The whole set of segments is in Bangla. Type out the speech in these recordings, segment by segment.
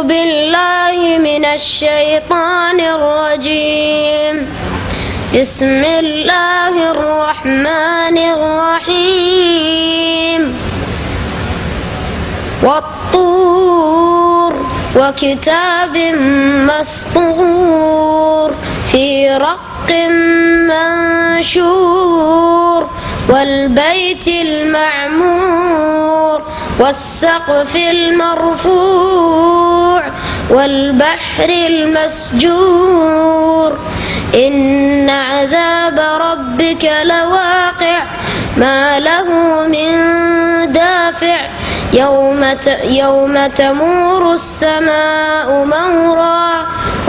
بالله من الشيطان الرجيم بسم الله الرحمن الرحيم والطور وكتاب مسطور في رق منشور والبيت المعمور والسقف المرفوع والبحر المسجور إن عذاب ربك لواقع ما له من دافع يوم تمور السماء مورا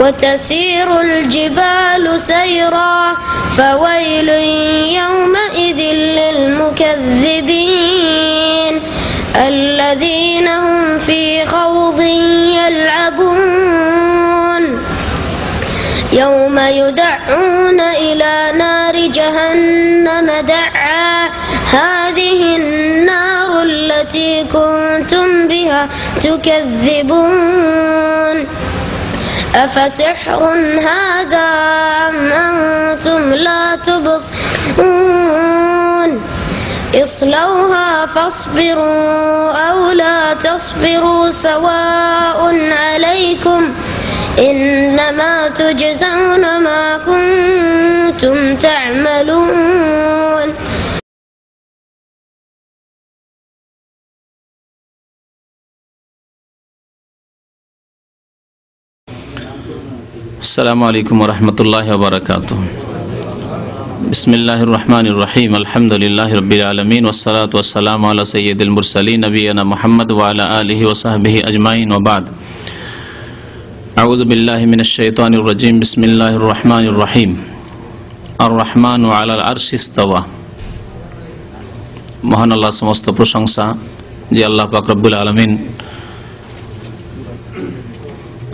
وتسير الجبال سيرا فويل يومئذ للمكذبين الذين هم في خوض يلعبون يوم يدعون إلى نار جهنم دعا هذه النار التي كنتم بها تكذبون أفسحر هذا أم أنتم لا تبصرون اصلوها فاصبروا أو لا تصبروا سواء عليكم إنما تجزون ما كنتم تعملون. السلام عليكم ورحمة الله وبركاته. بسم الله الرحمن الرحيم الحمد لله رب العالمين والصلاة والسلام على سيد المرسلين نبينا محمد وعلى آله وصحبه أجمعين وبعد. أعوذ بالله من الشيطان الرجيم بسم الله الرحمن الرحيم الرحمن على العرش استوى. মহান আল্লাহ সমস্ত প্রশংসা যে আল্লাহ পাক রব্বুল আলামিন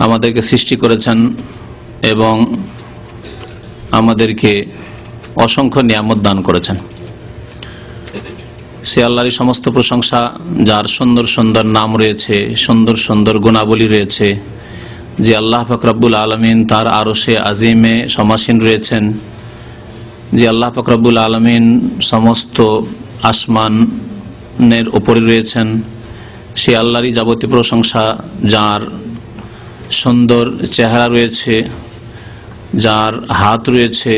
আমাদেরকে সৃষ্টি করেছেন এবং আমাদেরকে অসংখ্য নিয়ামত দান করেছেন। সে আল্লাহরই সমস্ত প্রশংসা যার সুন্দর সুন্দর নাম রয়েছে, সুন্দর সুন্দর গুণাবলী রয়েছে, যে আল্লাহ পাক রব্বুল আলামিন তার আরশে আজিমে সমাসীন রয়েছেন, যে আল্লাহ পাক রব্বুল আলামিন সমস্ত আসমানের উপরে রয়েছেন। সে আল্লাহরই যাবতীয় প্রশংসা যার সুন্দর চেহারা রয়েছে, যার হাত রয়েছে,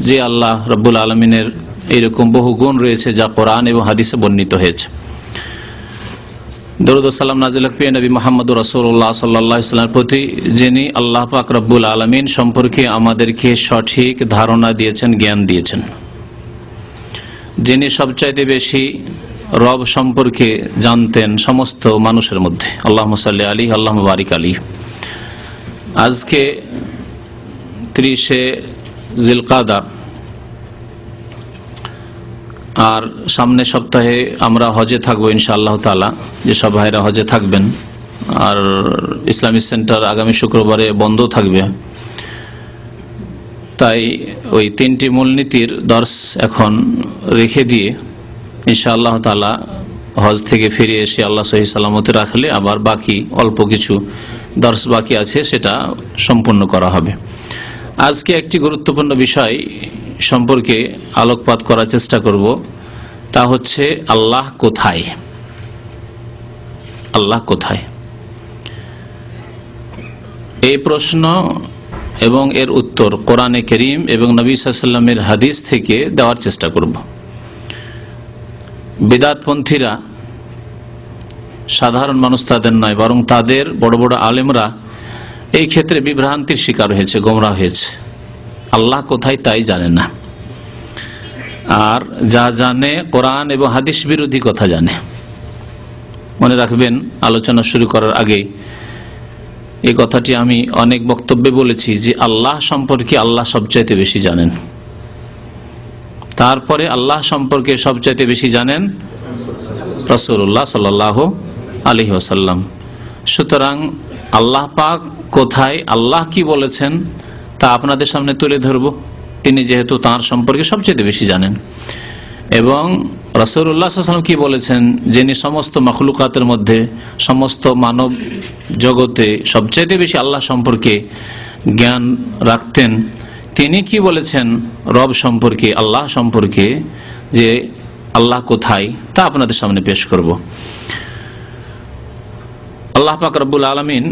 যে আল্লাহ রব্বুল আলমিনের এইরকম বহু গুণ রয়েছে যা কোরআন এবং হাদিসে বর্ণিত হয়েছে। দরুদ ও সালাম নাজিল হোক প্রিয় নবী মুহাম্মদ রাসূলুল্লাহ সাল্লাল্লাহু আলাইহি ওয়াসাল্লামের প্রতি, যিনি আল্লাহ পাক রব্বুল আলমিন সম্পর্কে আমাদেরকে সঠিক ধারণা দিয়েছেন, জ্ঞান দিয়েছেন, যিনি সবচাইতে বেশি রব সম্পর্কে জানতেন সমস্ত মানুষের মধ্যে। আল্লাহুম্মা সাল্লি আলাইহি আল্লাহুম্মা বারিক আলাইহি। আজকে 30শে জিলকাদা, আর সামনে সপ্তাহে আমরা হজে থাকবো ইনশাআল্লাহ তাআলা। যেসব ভাইরা হজে থাকবেন, আর ইসলামিক সেন্টার আগামী শুক্রবারে বন্ধ থাকবে, তাই ওই 3টি মূলনীতির দর্শ এখন রেখে দিয়ে ইনশাআল্লাহ তাআলা হজ থেকে ফিরে এসে আল্লাহ সহি সালামতে রাখলে আবার বাকি অল্প কিছু দর্শ বাকি আছে, সেটা সম্পূর্ণ করা হবে। আজকে একটি গুরুত্বপূর্ণ বিষয় সম্পর্কে আলোকপাত করার চেষ্টা করব, তা হচ্ছে আল্লাহ কোথায়। আল্লাহ কোথায়, এই প্রশ্ন এবং এর উত্তর কোরআনে কারীম এবং নবী সাল্লাল্লাহু আলাইহি ওয়াসাল্লামের হাদিস থেকে দেওয়ার চেষ্টা করব। বিদআতপন্থীরা, সাধারণ মানুষ তাদের নয়, বরং তাদের বড় বড় আলেমরা এই ক্ষেত্রে বিভ্রান্তির শিকার হয়েছে, গোমরাহ হয়েছে। আল্লাহ কোথায় তাই জানে না, আর যা জানে কোরআন এবং হাদিস বিরোধী কথা জানে। মনে রাখবেন, আলোচনা শুরু করার আগে এই কথাটি আমি অনেক বক্তব্যে বলেছি যে আল্লাহ সম্পর্কে আল্লাহ সবচাইতে বেশি জানেন, তারপরে আল্লাহ সম্পর্কে সবচাইতে বেশি জানেন রাসূলুল্লাহ সাল্লাল্লাহু আলাইহি ওয়াসাল্লাম। সুতরাং আল্লাহ পাক কোথায়, আল্লাহ কি বলেছেন তা আপনাদের সামনে তুলে ধরব। তিনি যেহেতু তাঁর সম্পর্কে সবচেয়ে বেশি জানেন, এবং রাসূলুল্লাহ সাল্লাল্লাহু আলাইহি ওয়াসাল্লাম কি বলেছেন, যিনি সমস্ত মাখলুকাতের মধ্যে, সমস্ত মানব জগতে সবচেয়ে বেশি আল্লাহ সম্পর্কে জ্ঞান রাখতেন, তিনি কি বলেছেন রব সম্পর্কে, আল্লাহ সম্পর্কে, যে আল্লাহ কোথায়, তা আপনাদের সামনে পেশ করব। আল্লাহ পাক রব্বুল আলামিন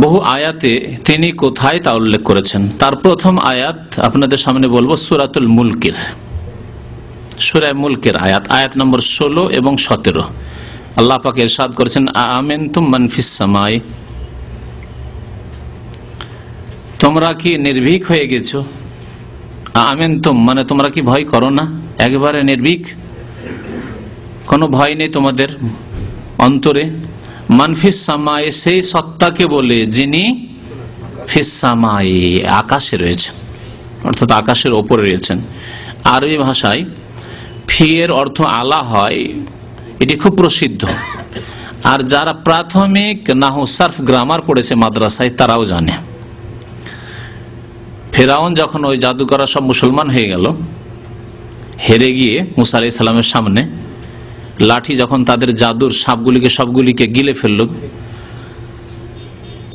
বহু আয়াতে তিনি কোথায় তা উল্লেখ করেছেন। তার প্রথম আয়াত আপনাদের সামনে বলবো সূরাতুল মুলকের, সূরা মুলকের আয়াত নম্বর 16 এবং 17। আল্লাহ পাক ইরশাদ করেছেন, আ'আমিনতুম মান ফিস সামাই, তোমরা কি নির্ভীক হয়ে গেছো। আ'আমিনতুম মানে তোমরা কি ভয় করো না, একেবারে নির্ভীক, কোনো ভয় নেই তোমাদের অন্তরে। মান ফিস সামাই সেই সত্তাকে বলে যিনি ফিস সামাই আকাশে রয়েছেন, অর্থাৎ আকাশের ওপরে রয়েছেন। আরবি ভাষায় ফি এর অর্থ আলা হয়, এটি খুব প্রসিদ্ধ। আর যারা প্রাথমিক নাহু সারফ গ্রামার পড়েছে মাদ্রাসায় তারাও জানে। ফেরাউন যখন ওই জাদুকরা সব মুসলমান হয়ে গেল, হেরে গিয়ে মুসা আলাইহিস সালামের সামনে লাঠি যখন তাদের জাদুর সাপগুলিকে সবগুলিকে গিলে ফেলল,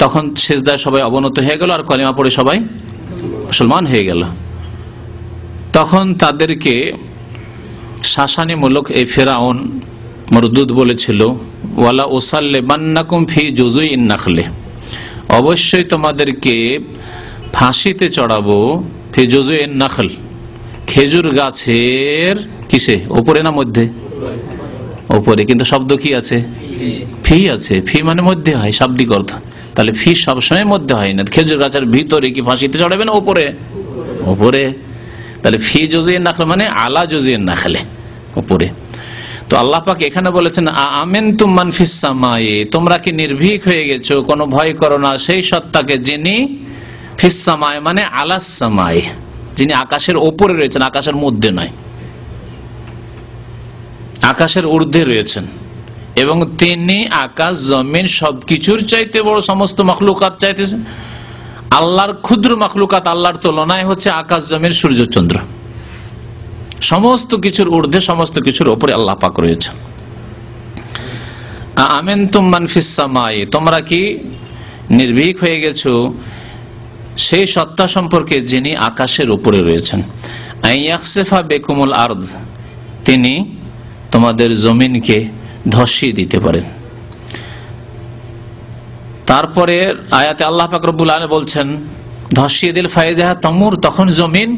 তখন সিজদায় সবাই অবনত হয়ে গেল আর কলিমা পড়ে সবাই মুসলমান হয়ে গেল। তখন তাদেরকে শাসানিমূলক এই ফেরাউন মরদুদ বলেছিল, ওয়ালা উসাল্লিবান্নাকুম ফি জুযুইন নাখলে, অবশ্যই তোমাদেরকে ফাঁসিতে চড়াবো, ফি জুযুইন নাখল, খেজুর গাছের কিসে, উপরে না মধ্যে, উপরে, কিন্তু শব্দ কি আছে, ফি আছে, ফি মানে মধ্যে হয় শাব্দিক অর্থ, তাহলে ফি সবসময় মধ্যে হয় না। খেজুর গাছের ভিতরে কি ফাঁসিতে চড়াবেন, উপরে, উপরে, তাহলে ফি জুযুইন নাখল মানে আলা জুযুইন নাখলে, উপরে। তো আল্লাহ পাক এখানে বলেছেন, আ'আমিনতুম মান ফিস সামাই, তোমরা কি নির্ভীক হয়ে গেছো, কোনো ভয় করো না সেই সত্তাকে যিনি ফিস সামাই মানে আলাস সামাই, যিনি আকাশের ওপরে রয়েছেন, আকাশের মধ্যে নয়, আকাশের ঊর্ধ্বে রয়েছেন। এবং তিনি আকাশ জমিন সবকিছুর চাইতে বড়, সমস্ত মাখলুকাত চাইতেছেন। আল্লাহর ক্ষুদ্র মাখলুকাত আল্লাহর তুলনায় হচ্ছে আকাশ জমিন সূর্য চন্দ্র, সমস্ত কিছুর ঊর্ধ্বে, সমস্ত কিছুর উপরে আল্লাহ পাক রয়েছেন। আ'আমিনতুম মান ফিস সামাই, তোমরা কি নির্ভীক হয়ে গেছো সেই সত্তা সম্পর্কে যিনি আকাশের উপরে রয়েছেন। আইয়াখসিফা বিকুমুল আরদ, তিনি তোমাদের জমিনকে ধসিয়ে দিতে পারেন। তারপরে আয়াতে আল্লাহ পাক রব্বুল আলামিন বলছেন, ধসিয়ে দিল ফাইজাহা তামুর, তখন জমিন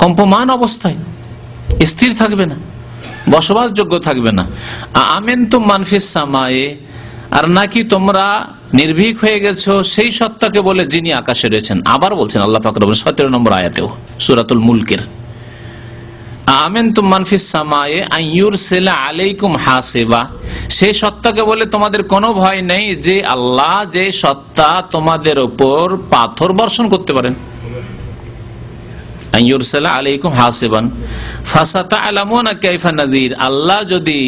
কম্পমান অবস্থায়, স্থির থাকবে না, বসবাসযোগ্য থাকবে না। আ'আমিনতুম মান ফিস সামাই, আর নাকি তোমরা নির্ভীক হয়ে গেছো সেই সত্তাকে বলে যিনি আকাশে রয়েছেন। আবার বলছেন আল্লাহ পাক রব্বুল 17 নম্বর আয়াতেও সূরাতুল মুলকের, আ'আমিনতুম মান ফিস সামাই আন ইউরসিলা আলাইকুম হাসিবা, সেই সত্তাকে বলে তোমাদের কোনো ভয় নেই যে আল্লাহ, যে সত্তা তোমাদের উপর পাথর বর্ষণ করতে পারেন। আন ইউরসিলা আলাইকুম হাসিবান ফাসাতা'লামুনা কাইফা নাযির, আল্লাহ যদি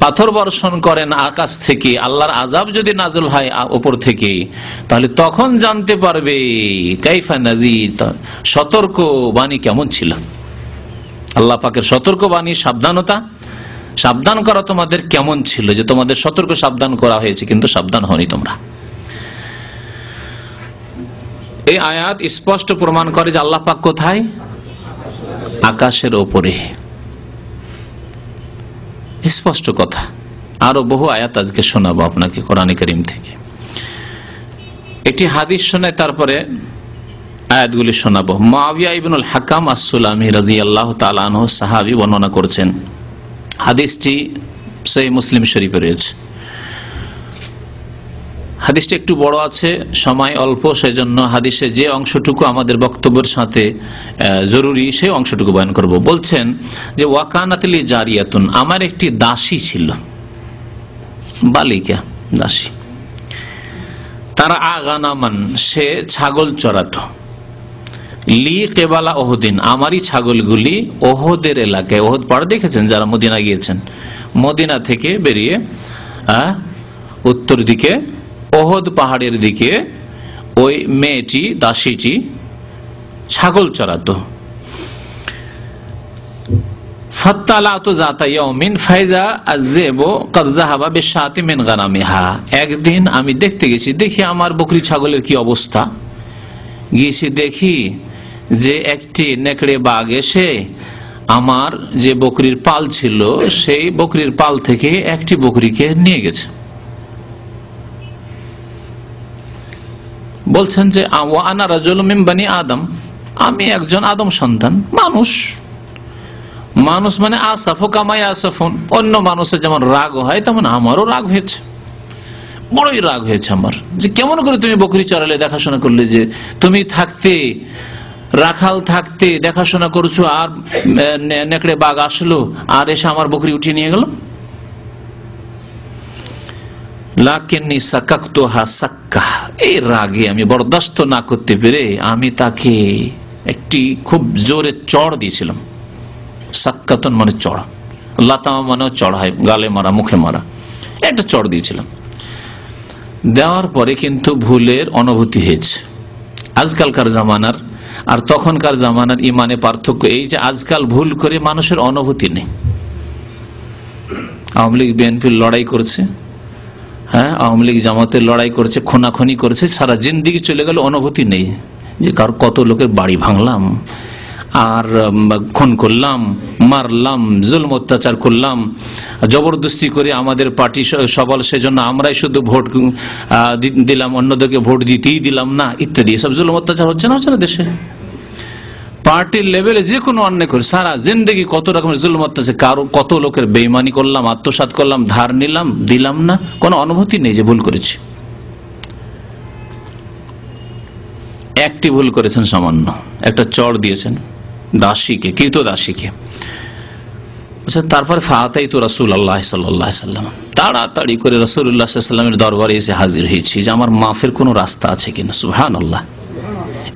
পাথর বর্ষণ করেন আকাশ থেকে, আল্লাহর আযাব যদি নাযিল হয় উপর থেকে, তাহলে তখন জানতে পারবে কাইফা নাযির, সতর্ক বাণী কেমন ছিল। আল্লাহ পাকের সতর্ক বাণী, সাবধানতা, সাবধান করা তোমাদের কেমন ছিল, যে তোমাদের সতর্ক সাবধান করা হয়েছে কিন্তু সাবধান হওনি তোমরা। এই আয়াত স্পষ্ট প্রমাণ করে যে আল্লাহ পাক কোথায়, আকাশের ওপরে, স্পষ্ট কথা। আরো বহু আয়াত আজকে শোনাবো আপনাকে কোরআন কারীম থেকে। একটি হাদিস শোনায় তারপরে আয়াতগুলি শোনাবো। মুআবিয়া ইবনুল হাকাম আস-সুলামি রাদিয়াল্লাহু তাআলা আনহু সাহাবী বর্ণনা করেছেন, হাদিসটি সহিহ মুসলিম শরীফে রয়েছে। হাদিসটি একটু বড় আছে, সময় অল্প, সেজন্য হাদিসের যে অংশটুকু আমাদের বক্তব্যের সাথে জরুরি সেই অংশটুকু বয়ান করব। বলছেন যে ওয়াকানাতলি জারিয়াতুন, আমার একটি দাসী ছিল, বালিকা দাসী। তারা আগানামান, সে ছাগল চড়াতো, লি কেবালা ওহদিন, আমারই ছাগলগুলি ওহদের এলাকায়, ওহদ পাহাড় দেখেছেন যারা মদিনা গিয়েছেন, মদিনা থেকে বেরিয়ে উত্তর দিকে ওহদ পাহাড়ের দিকে ওই মেয়েটি, দাসীটি ছাগল চড়াতো। ফাত্তালাতু যাতা ইয়াউমিন ফাইজা আযযিবু ক্বাদ যাহাবা বিশাতি মিন গানামিহা। একদিন আমি দেখতে গেছি, দেখি আমার বকরি ছাগলের কি অবস্থা। গিয়েছি, দেখি যে একটি নেকড়ে বাঘ এসে আমার যে বকরির পাল ছিল সেই বকরির পাল থেকে একটি বকরিকে নিয়ে গেছে। বলছেন যে ওয়া আনা রাজুলুম মিন বানি আদম, আমি একজন আদম সন্তান মানুষ। মানুষ মানে আসাফ কামাই আসাফুন, অন্য মানুষের যেমন রাগ হয় তেমন আমারও রাগ হয়েছে, বড়ই রাগ হয়েছে আমার, যে কেমন করে তুমি বকরি চড়ালে, দেখাশোনা করলে, যে তুমি থাকতে রাখাল থাকতে দেখাশোনা করছো, আর নেকড়ে বাঘ আসলো আর এসে আমার বকরি উঠিয়ে নিয়ে গেল। লাকিন্নী সাকাকতুহা সাক্কা, এই রাগে আমি বরদাস্ত না করতে পেরে আমি তাকে একটি খুব জোরে চড় দিয়েছিলাম। সাক্কাতন মানে চড়, লাতামা মানেও চড় হয়, গালে মারা, মুখে মারা, একটা চড় দিয়েছিলাম। দেওয়ার পরে কিন্তু ভুলের অনুভূতি হয়েছে। আজকালকার জামানার আর তখনকার জামানার ইমানে পার্থক্য এই যে আজকাল ভুল করে মানুষের অনুভূতি নেই। আওয়ামী লীগ বিএনপির লড়াই করছে, হ্যাঁ, আওয়ামী লীগ জামাতের লড়াই করছে, খুনাখুনি করছে, সারা জিন্দিগি চলে গেল, অনুভূতি নেই যে কার কত লোকের বাড়ি ভাঙলাম, আর খুন করলাম, মারলাম, জুলম অত্যাচার করলাম, জবরদস্তি করে আমাদের পার্টি সবল, সেজন্য আমরাই শুধু ভোট দিলাম, অন্যদেরকে ভোট দিতেই দিলাম না, ইত্যাদি। এসব জুলম অত্যাচার হচ্ছে না, হচ্ছে না দেশে? পার্টির লেভেলে যে কোনো অন্যায় করে সারা জিন্দগি কত রকমের জুলম অত্যাচার, কারো কত লোকের বেইমানি করলাম, আত্মসাৎ করলাম, ধার নিলাম, দিলাম না, কোনো অনুভূতি নেই যে ভুল করেছি। একটি ভুল করেছেন, সামান্য একটা চড় দিয়েছেন দাসীকে, কৃত দাসীকে। তারপর ফাতাইতু রাসূলুল্লাহ সাল্লাল্লাহু আলাইহি ওয়াসাল্লাম, তাড়াতাড়ি করে রাসূলুল্লাহ সাল্লাল্লাহু আলাইহি ওয়াসাল্লামের দরবারে এসে হাজির হয়েছি যে আমার মাফের কোনো রাস্তা আছে কিনা। সুবহানাল্লাহ।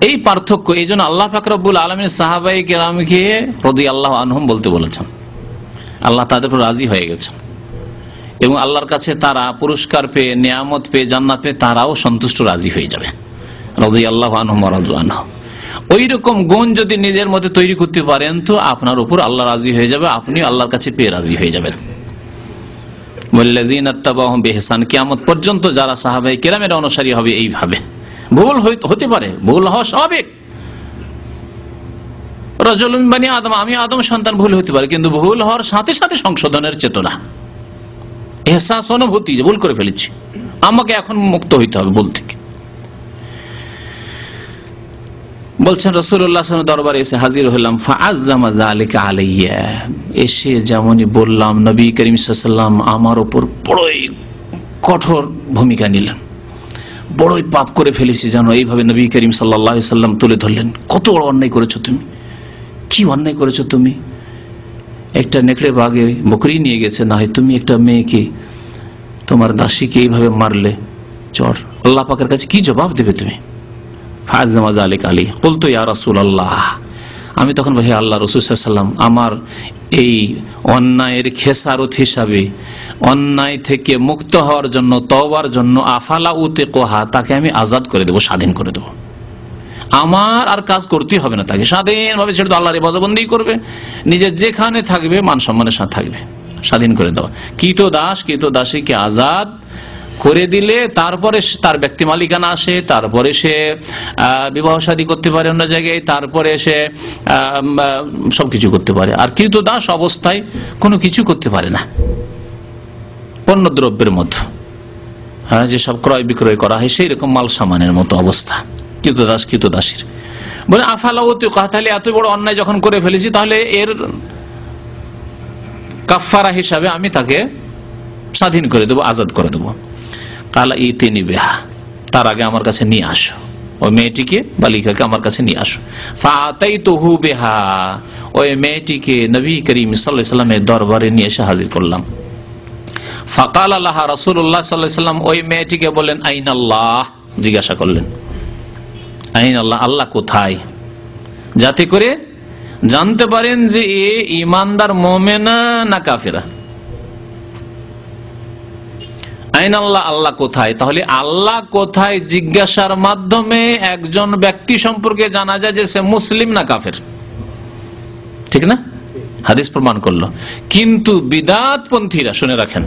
এই পার্থক্য, এই জন্য আল্লাহ পাক রব্বুল আলামিন সাহাবায়ে কেরামকে রাদিয়াল্লাহু আনহুম বলতে বলেছেন। আল্লাহ তাদের উপর রাজি হয়ে গেছেন এবং আল্লাহর কাছে তারা পুরস্কার পেয়ে, নিয়ামত পেয়ে, জান্নাত পেয়ে তারাও সন্তুষ্ট, রাজি হয়ে যাবে। রাদিয়াল্লাহু আনহুম ওয়া রাদু আনহু। ওই রকম গুণ যদি নিজের মধ্যে তৈরি করতে পারেন তো আপনার উপর আল্লাহ রাজি হয়ে যাবে, আপনি আল্লাহর কাছে পেয়ে রাজি হয়ে যাবেন। ওয়াল্লাযীনা তাবাউহুম বিইহসান, কিয়ামত পর্যন্ত যারা সাহাবায়ে কেরামের অনুসারী হবে এইভাবে। ভুল হতে পারে, ভুল হওয়া স্বাভাবিক। রাজুলুম মিন বানি আদম, আমি আদম সন্তান, ভুল হতে পারে, কিন্তু ভুল হওয়ার সাথে সাথে সংশোধনের চেতনা, ইহসাস, অনুভূতি যে ভুল করে ফেলেছি, আমাকে এখন মুক্ত হইতে হবে ভুল থেকে। বলছেন রাসূলুল্লাহ সাল্লাল্লাহু আলাইহি ওয়াসাল্লাম দরবারে এসে হাজির হলাম। ফাআযযামা যালিকা আলাইয়া, এসে যেমনই বললাম নবী করিম সাল্লাল্লাহু আলাইহি ওয়াসাল্লাম আমার উপর বড়ই কঠোর ভূমিকা নিলেন। বড়ই পাপ করে ফেলেছি জানো, এইভাবে নবী করিম সাল্লাল্লাহু আলাইহি ওয়াসাল্লাম তুলে ধরলেন। কত বড় অন্যায় করেছো তুমি, কি অন্যায় করেছো তুমি? একটা নেকড়ে বাঘে বকরি নিয়ে গেছে, না হয় তুমি একটা মেয়েকে, তোমার দাসীকে এইভাবে মারলে, চর। আল্লাহ পাকের কাছে কি জবাব দেবে তুমি? ফাআযযামা যালিকা আলী, কুলতু ইয়া রাসূলুল্লাহ, আমি তখন বলি, হে আল্লাহ রাসূল সাল্লাল্লাহু আলাইহি ওয়াসাল্লাম, আমার এই অন্যায়ের খেসারত হিসাবে, অন্যায় থেকে মুক্ত হওয়ার জন্য, তওবার জন্য, আফালা উতিকুহা, তাকে আমি আজাদ করে দেব, স্বাধীন করে দেব। আমার আর কাজ করতেই হবে না, তাকে স্বাধীনভাবে ছেড়ে দেব, আল্লাহর ইবাদতবন্দি করবে, নিজের যেখানে থাকবে মান সম্মানের সাথে থাকবে, স্বাধীন করে দেওয়া। কৃত দাস, কৃত দাসীকে আজাদ করে দিলে তারপরে তার ব্যক্তি মালিকানা আসে, তারপরে সে বিবাহ শাদী করতে পারে অন্য জায়গায়, তারপরে সে সবকিছু করতে পারে। আর কৃত দাস অবস্থায় কোনো কিছু করতে পারে না, পণ্য দ্রব্যের মতো, হ্যাঁ, যেসব ক্রয় বিক্রয় করা হয় সেই রকম মাল সামানের মতো অবস্থা কৃত দাস, কৃত দাসীর। বলে আফালা উতিকুহা, তাহলে এত বড় অন্যায় যখন করে ফেলেছি, তাহলে এর কাফারা হিসাবে আমি তাকে স্বাধীন করে দেবো, আজাদ করে দেবো। কালা ইতিনি বিহা, তার আগে আমার কাছে নিয়ে আসো, ওই মেয়েটিকে, বালিকাকে আমার কাছে নিয়ে আসো। ফাআতাইতুহু বিহা, ওই মেয়েটিকে নবী করিম সাল্লাল্লাহু আলাইহি ওয়াসাল্লামের দরবারে নিয়ে এসে হাজির করলাম। ফাকালা লাহা রাসূলুল্লাহ সাল্লাল্লাহু আলাইহি ওয়াসাল্লাম, ওই মেয়েটিকে বললেন আইনাল্লাহ, জিজ্ঞাসা করলেন আইনাল্লাহ, আল্লাহ কোথায়, যাতে করে জানতে পারেন যে এ ঈমানদার মুমিনা না কাফেরা। আইন আল্লাহ, আল্লাহ কোথায়? তাহলে আল্লাহ কোথায় জিজ্ঞাসার মাধ্যমে একজন ব্যক্তি সম্পর্কে জানা যায় যে সে মুসলিম না কাফের, ঠিক না? হাদিস প্রমাণ করলো। কিন্তু বিদআতপন্থীরা, শুনে রাখেন,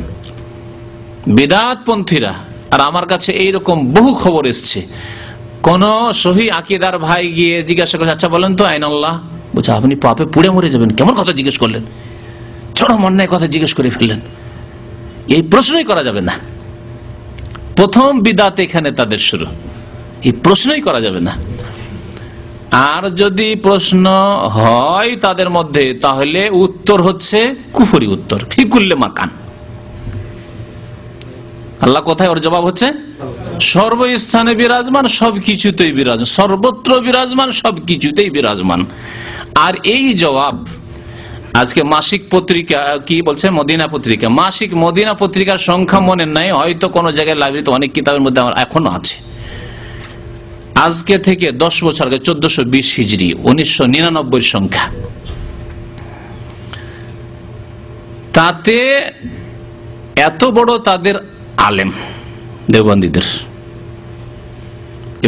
বিদআতপন্থীরা, আর আমার কাছে এইরকম বহু খবর এসছে, কোন সহি আকীদার ভাই গিয়ে জিজ্ঞাসা করছে, আচ্ছা বলেন তো আইন আল্লাহ, বলছে আপনি পাপে পুড়ে মরে যাবেন, কেমন কথা জিজ্ঞেস করলেন, চরম অন্যায় কথা জিজ্ঞেস করে ফেললেন, এই প্রশ্নই করা যাবে না। প্রথম বিদআত এখানে তাদের শুরু, এই প্রশ্নই করা যাবে না। আর যদি প্রশ্ন হয় তাদের মধ্যে, তাহলে উত্তর হচ্ছে কুফরি উত্তর, ফিকুল্লে মাকান। আল্লাহ কোথায়, ওর জবাব হচ্ছে সর্বস্থানে বিরাজমান, সবকিছুতেই বিরাজমান, সর্বত্র বিরাজমান, সবকিছুতেই বিরাজমান। আর এই জবাব আজকে মাসিক পত্রিকা কি বলছে, মদিনা পত্রিকা, মাসিক মদিনা পত্রিকার সংখ্যা মনে নাই, হয়তো কোন জায়গায় লাইব্রেরিতে অনেক কিতাবের মধ্যে আমার এখনো আছে, আজকে থেকে 10 বছর আগে 1420 হিজরি 1999 সংখ্যা, তাতে এত বড় তাদের আলেম দেওবন্দীদের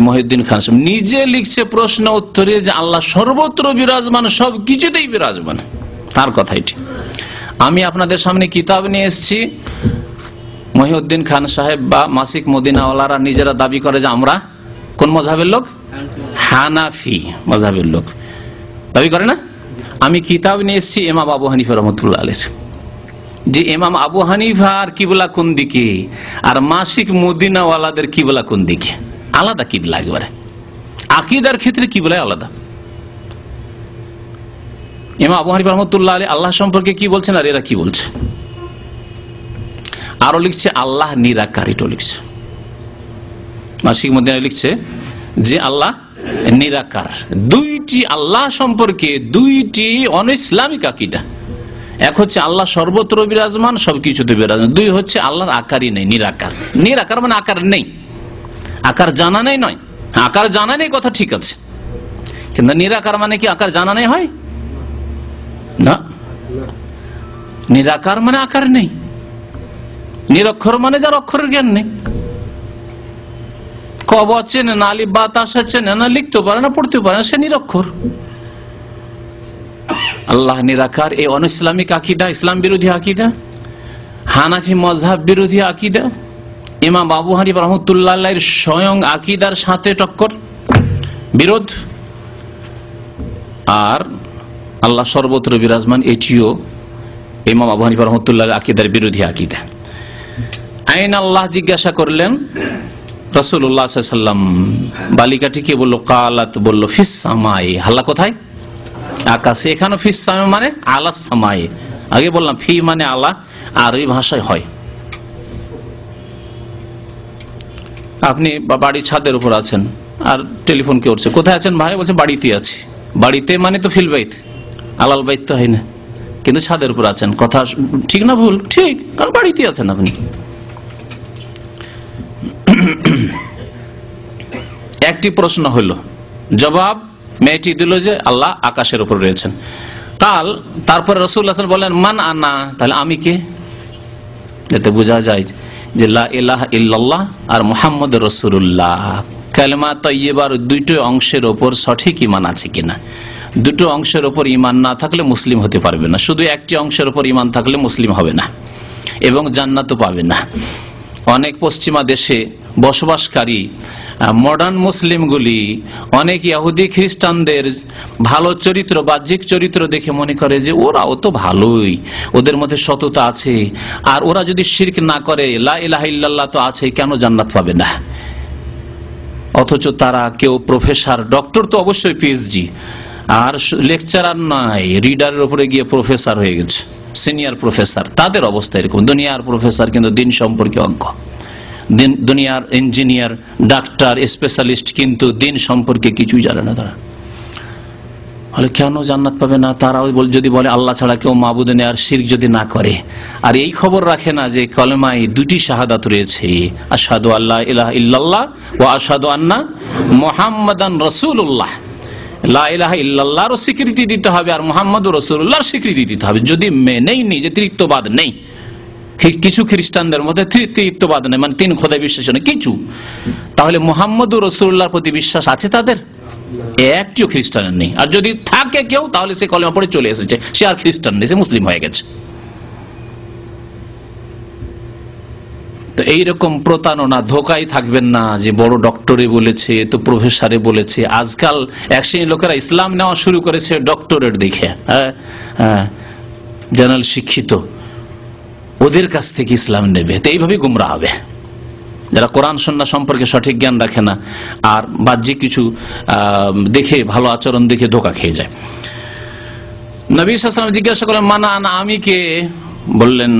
মহিউদ্দিন খান সাহেব নিজে লিখছে প্রশ্ন উত্তরে যে আল্লাহ সর্বত্র বিরাজমান, সব কিছুতেই বিরাজমান, তার কথা এটি। আমি আপনাদের সামনে কিতাব নিয়ে এসেছি, মহিউদ্দিন খান সাহেব বা মাসিক মদিনাওয়ালারা নিজেরা দাবি করে যে আমরা কোন মযহাবের লোক, হানাফি মযহাবের লোক দাবি করে না। আমি কিতাব নিয়ে এসেছি ইমাম আবু হানিফা রাহমাতুল্লাহ আলাইহি, যে ইমাম আবু হানিফার কিবলা কোন দিকে আর মাসিক মদিনাওয়ালাদের কিবলা কোন দিকে, আলাদা কিবলা, একেবারে আকীদার ক্ষেত্রে কিবলা আলাদা। ইমাম আবু হানিফা রাহমাতুল্লাহ আলাইহি আল্লাহ সম্পর্কে কি বলছেন আর এরা কি বলছে। আরো লিখছে আল্লাহ নিরাকার, এটাও লিখছে মাসিক মদিনা, লিখছে যে আল্লাহ নিরাকার। দুইটি আল্লাহ সম্পর্কে দুইটি অনইসলামিক আকীদা, এক হচ্ছে আল্লাহ সর্বত্র বিরাজমান, সবকিছুতে বিরাজমান, দুই হচ্ছে আল্লাহর আকারই নেই, নিরাকার। নিরাকার মানে আকার নেই, আকার জানা নেই নয়, আকার জানা নেই কথা ঠিক আছে, কিন্তু নিরাকার মানে কি আকার জানা নেই হয় না, নিরাকার মানে আকার নেই, নিরক্ষর মানে যার অক্ষরের জ্ঞান নেই, ক ব চেনে না, আলিফ বা তা চেনে না, লিখতে পারে না, পড়তে পারে না, সে নিরক্ষর। আল্লাহ নিরাকার, এই অনইসলামিক আকীদা, ইসলাম বিরোধী আকীদা, হানাফি মযহাব বিরোধী আকীদা, ইমাম আবু হানিফা রাহমাতুল্লাহ আলাইহির স্বয়ং আকীদার সাথে টক্কর, বিরোধ। আর আল্লাহ সর্বত্র বিরাজমান, এটিও ইমাম আবু হানিফা রাহমাতুল্লাহ আলাইহির আকীদার বিরোধী আকীদা। আইন আল্লাহ জিজ্ঞাসা করলেন রাসূলুল্লাহ সাল্লাল্লাহু আলাইহি ওয়াসাল্লাম, বালিকাটিকে বলল কালাত, বলল ফিস সামায়ে, আল্লাহ কোথায়, আকাশে। এখানে ফিস সামায়ে মানে আলাস সামায়ে, আগে বললাম ফি মানে আল্লাহ, আরবি ভাষায় হয়। আপনি বাড়ির ছাদের উপর আছেন আর টেলিফোন কে উঠছে, কোথায় আছেন ভাই, বলছে বাড়িতে আছি। বাড়িতে মানে তো ফিল বাইত, আলাল বাইত তো হয় না, কিন্তু ছাদের উপর আছেন, কথা ঠিক না ভুল? ঠিক, কারণ বাড়িতে আছেন আপনি। একটি প্রশ্ন হলো, জবাব মেয়েটি দিল যে আল্লাহ আকাশের উপর রয়েছেন। তারপরে রাসূলুল্লাহ সাল্লাল্লাহু আলাইহি ওয়াসাল্লাম বললেন মান আনা, তাহলে আমি কে, যাতে বোঝা যায় যে লা ইলাহা ইল্লাল্লাহ আর মুহাম্মদুর রাসূলুল্লাহ কালেমা তাইয়্যিবার দুটো অংশের উপর সঠিক ঈমান আছে কিনা। দুটো অংশের উপর ঈমান না থাকলে মুসলিম হতে পারবে না, শুধু একটি অংশের উপর ঈমান থাকলে মুসলিম হবে না এবং জান্নাতও পাবে না। অনেক পশ্চিমা দেশে বসবাসকারী মডার্ন মুসলিমগুলি অনেক ইহুদি খ্রিস্টানদের ভালো চরিত্র, বাহ্যিক চরিত্র দেখে মনে করে যে ওরাও তো ভালোই, ওদের মধ্যে সততা আছে, আর ওরা যদি শিরক না করে, লা ইলাহা ইল্লাল্লাহ তো আছে, কেন জান্নাত পাবে না। অথচ তারা কেউ প্রফেসর, ডক্টর তো অবশ্যই পিএইচডি, আর লেকচারার নয়, রিডারের উপরে গিয়ে প্রফেসর হয়ে গেছে, সিনিয়র প্রফেসর। তাদের অবস্থা এরকম, দুনিয়ার প্রফেসর কিন্তু দিন সম্পর্কে অজ্ঞ, দুনিয়ার ইঞ্জিনিয়ার, ডাক্তার, স্পেশালিস্ট, কিন্তু দিন সম্পর্কে কিছুই জানে না তারা। বলে কেন জান্নাত পাবে না? তারাও যদি বলে আল্লাহ ছাড়া কেউ মাবুদ নেই, আর শিরক যদি না করে, আর এই খবর রাখে না যে কলেমায় দুটি শাহাদাত রয়েছে, আশহাদু আল্লা ইলাহা ইল্লাল্লাহ ওয়া আশহাদু আন্না মুহাম্মাদান রাসূলুল্লাহ। লা ইলাহা ইল্লাল্লাহর স্বীকৃতি দিতে হবে আর মুহাম্মাদুর রাসূলুল্লাহর স্বীকৃতি দিতে হবে। যদি মেনেই নি যে তৃতীয়বাদ নেই, কিছু খ্রিস্টানদের মধ্যে তৃতীয়বাদ নেই, মানে তিন খোদায় বিশ্বাস নেই কিছু। তাহলে মুহাম্মদুর রাসূলুল্লাহর প্রতি বিশ্বাস আছে তাদের? একটিও খ্রিস্টানের নেই। আর যদি থাকে কেউ তাহলে সে কলেমা পড়ে চলে এসেছে, সে আর খ্রিস্টান নেই, সে মুসলিম হয়ে গেছে। তো এইরকম প্রতারণা ধোকায় থাকবেন না যে বড় ডক্টরে বলেছে তো প্রফেসরে বলেছে। আজকাল এক শ্রেণীর লোকেরা ইসলাম নেওয়া শুরু করেছে ডক্টরেট দেখে, জেনারেল শিক্ষিত, ওদের কাছ থেকে ইসলাম নেবে। তো এইভাবেই গুমরা হবে যারা কোরআন সুন্নাহ সম্পর্কে সঠিক জ্ঞান রাখে না আর বাহ্যিক কিছু দেখে, ভালো আচরণ দেখে ধোকা খেয়ে যায়। নবী সাল্লাল্লাহু আলাইহি ওয়াসাল্লাম জিজ্ঞাসা করেন, মানা আনা, আমি কে? বললেন,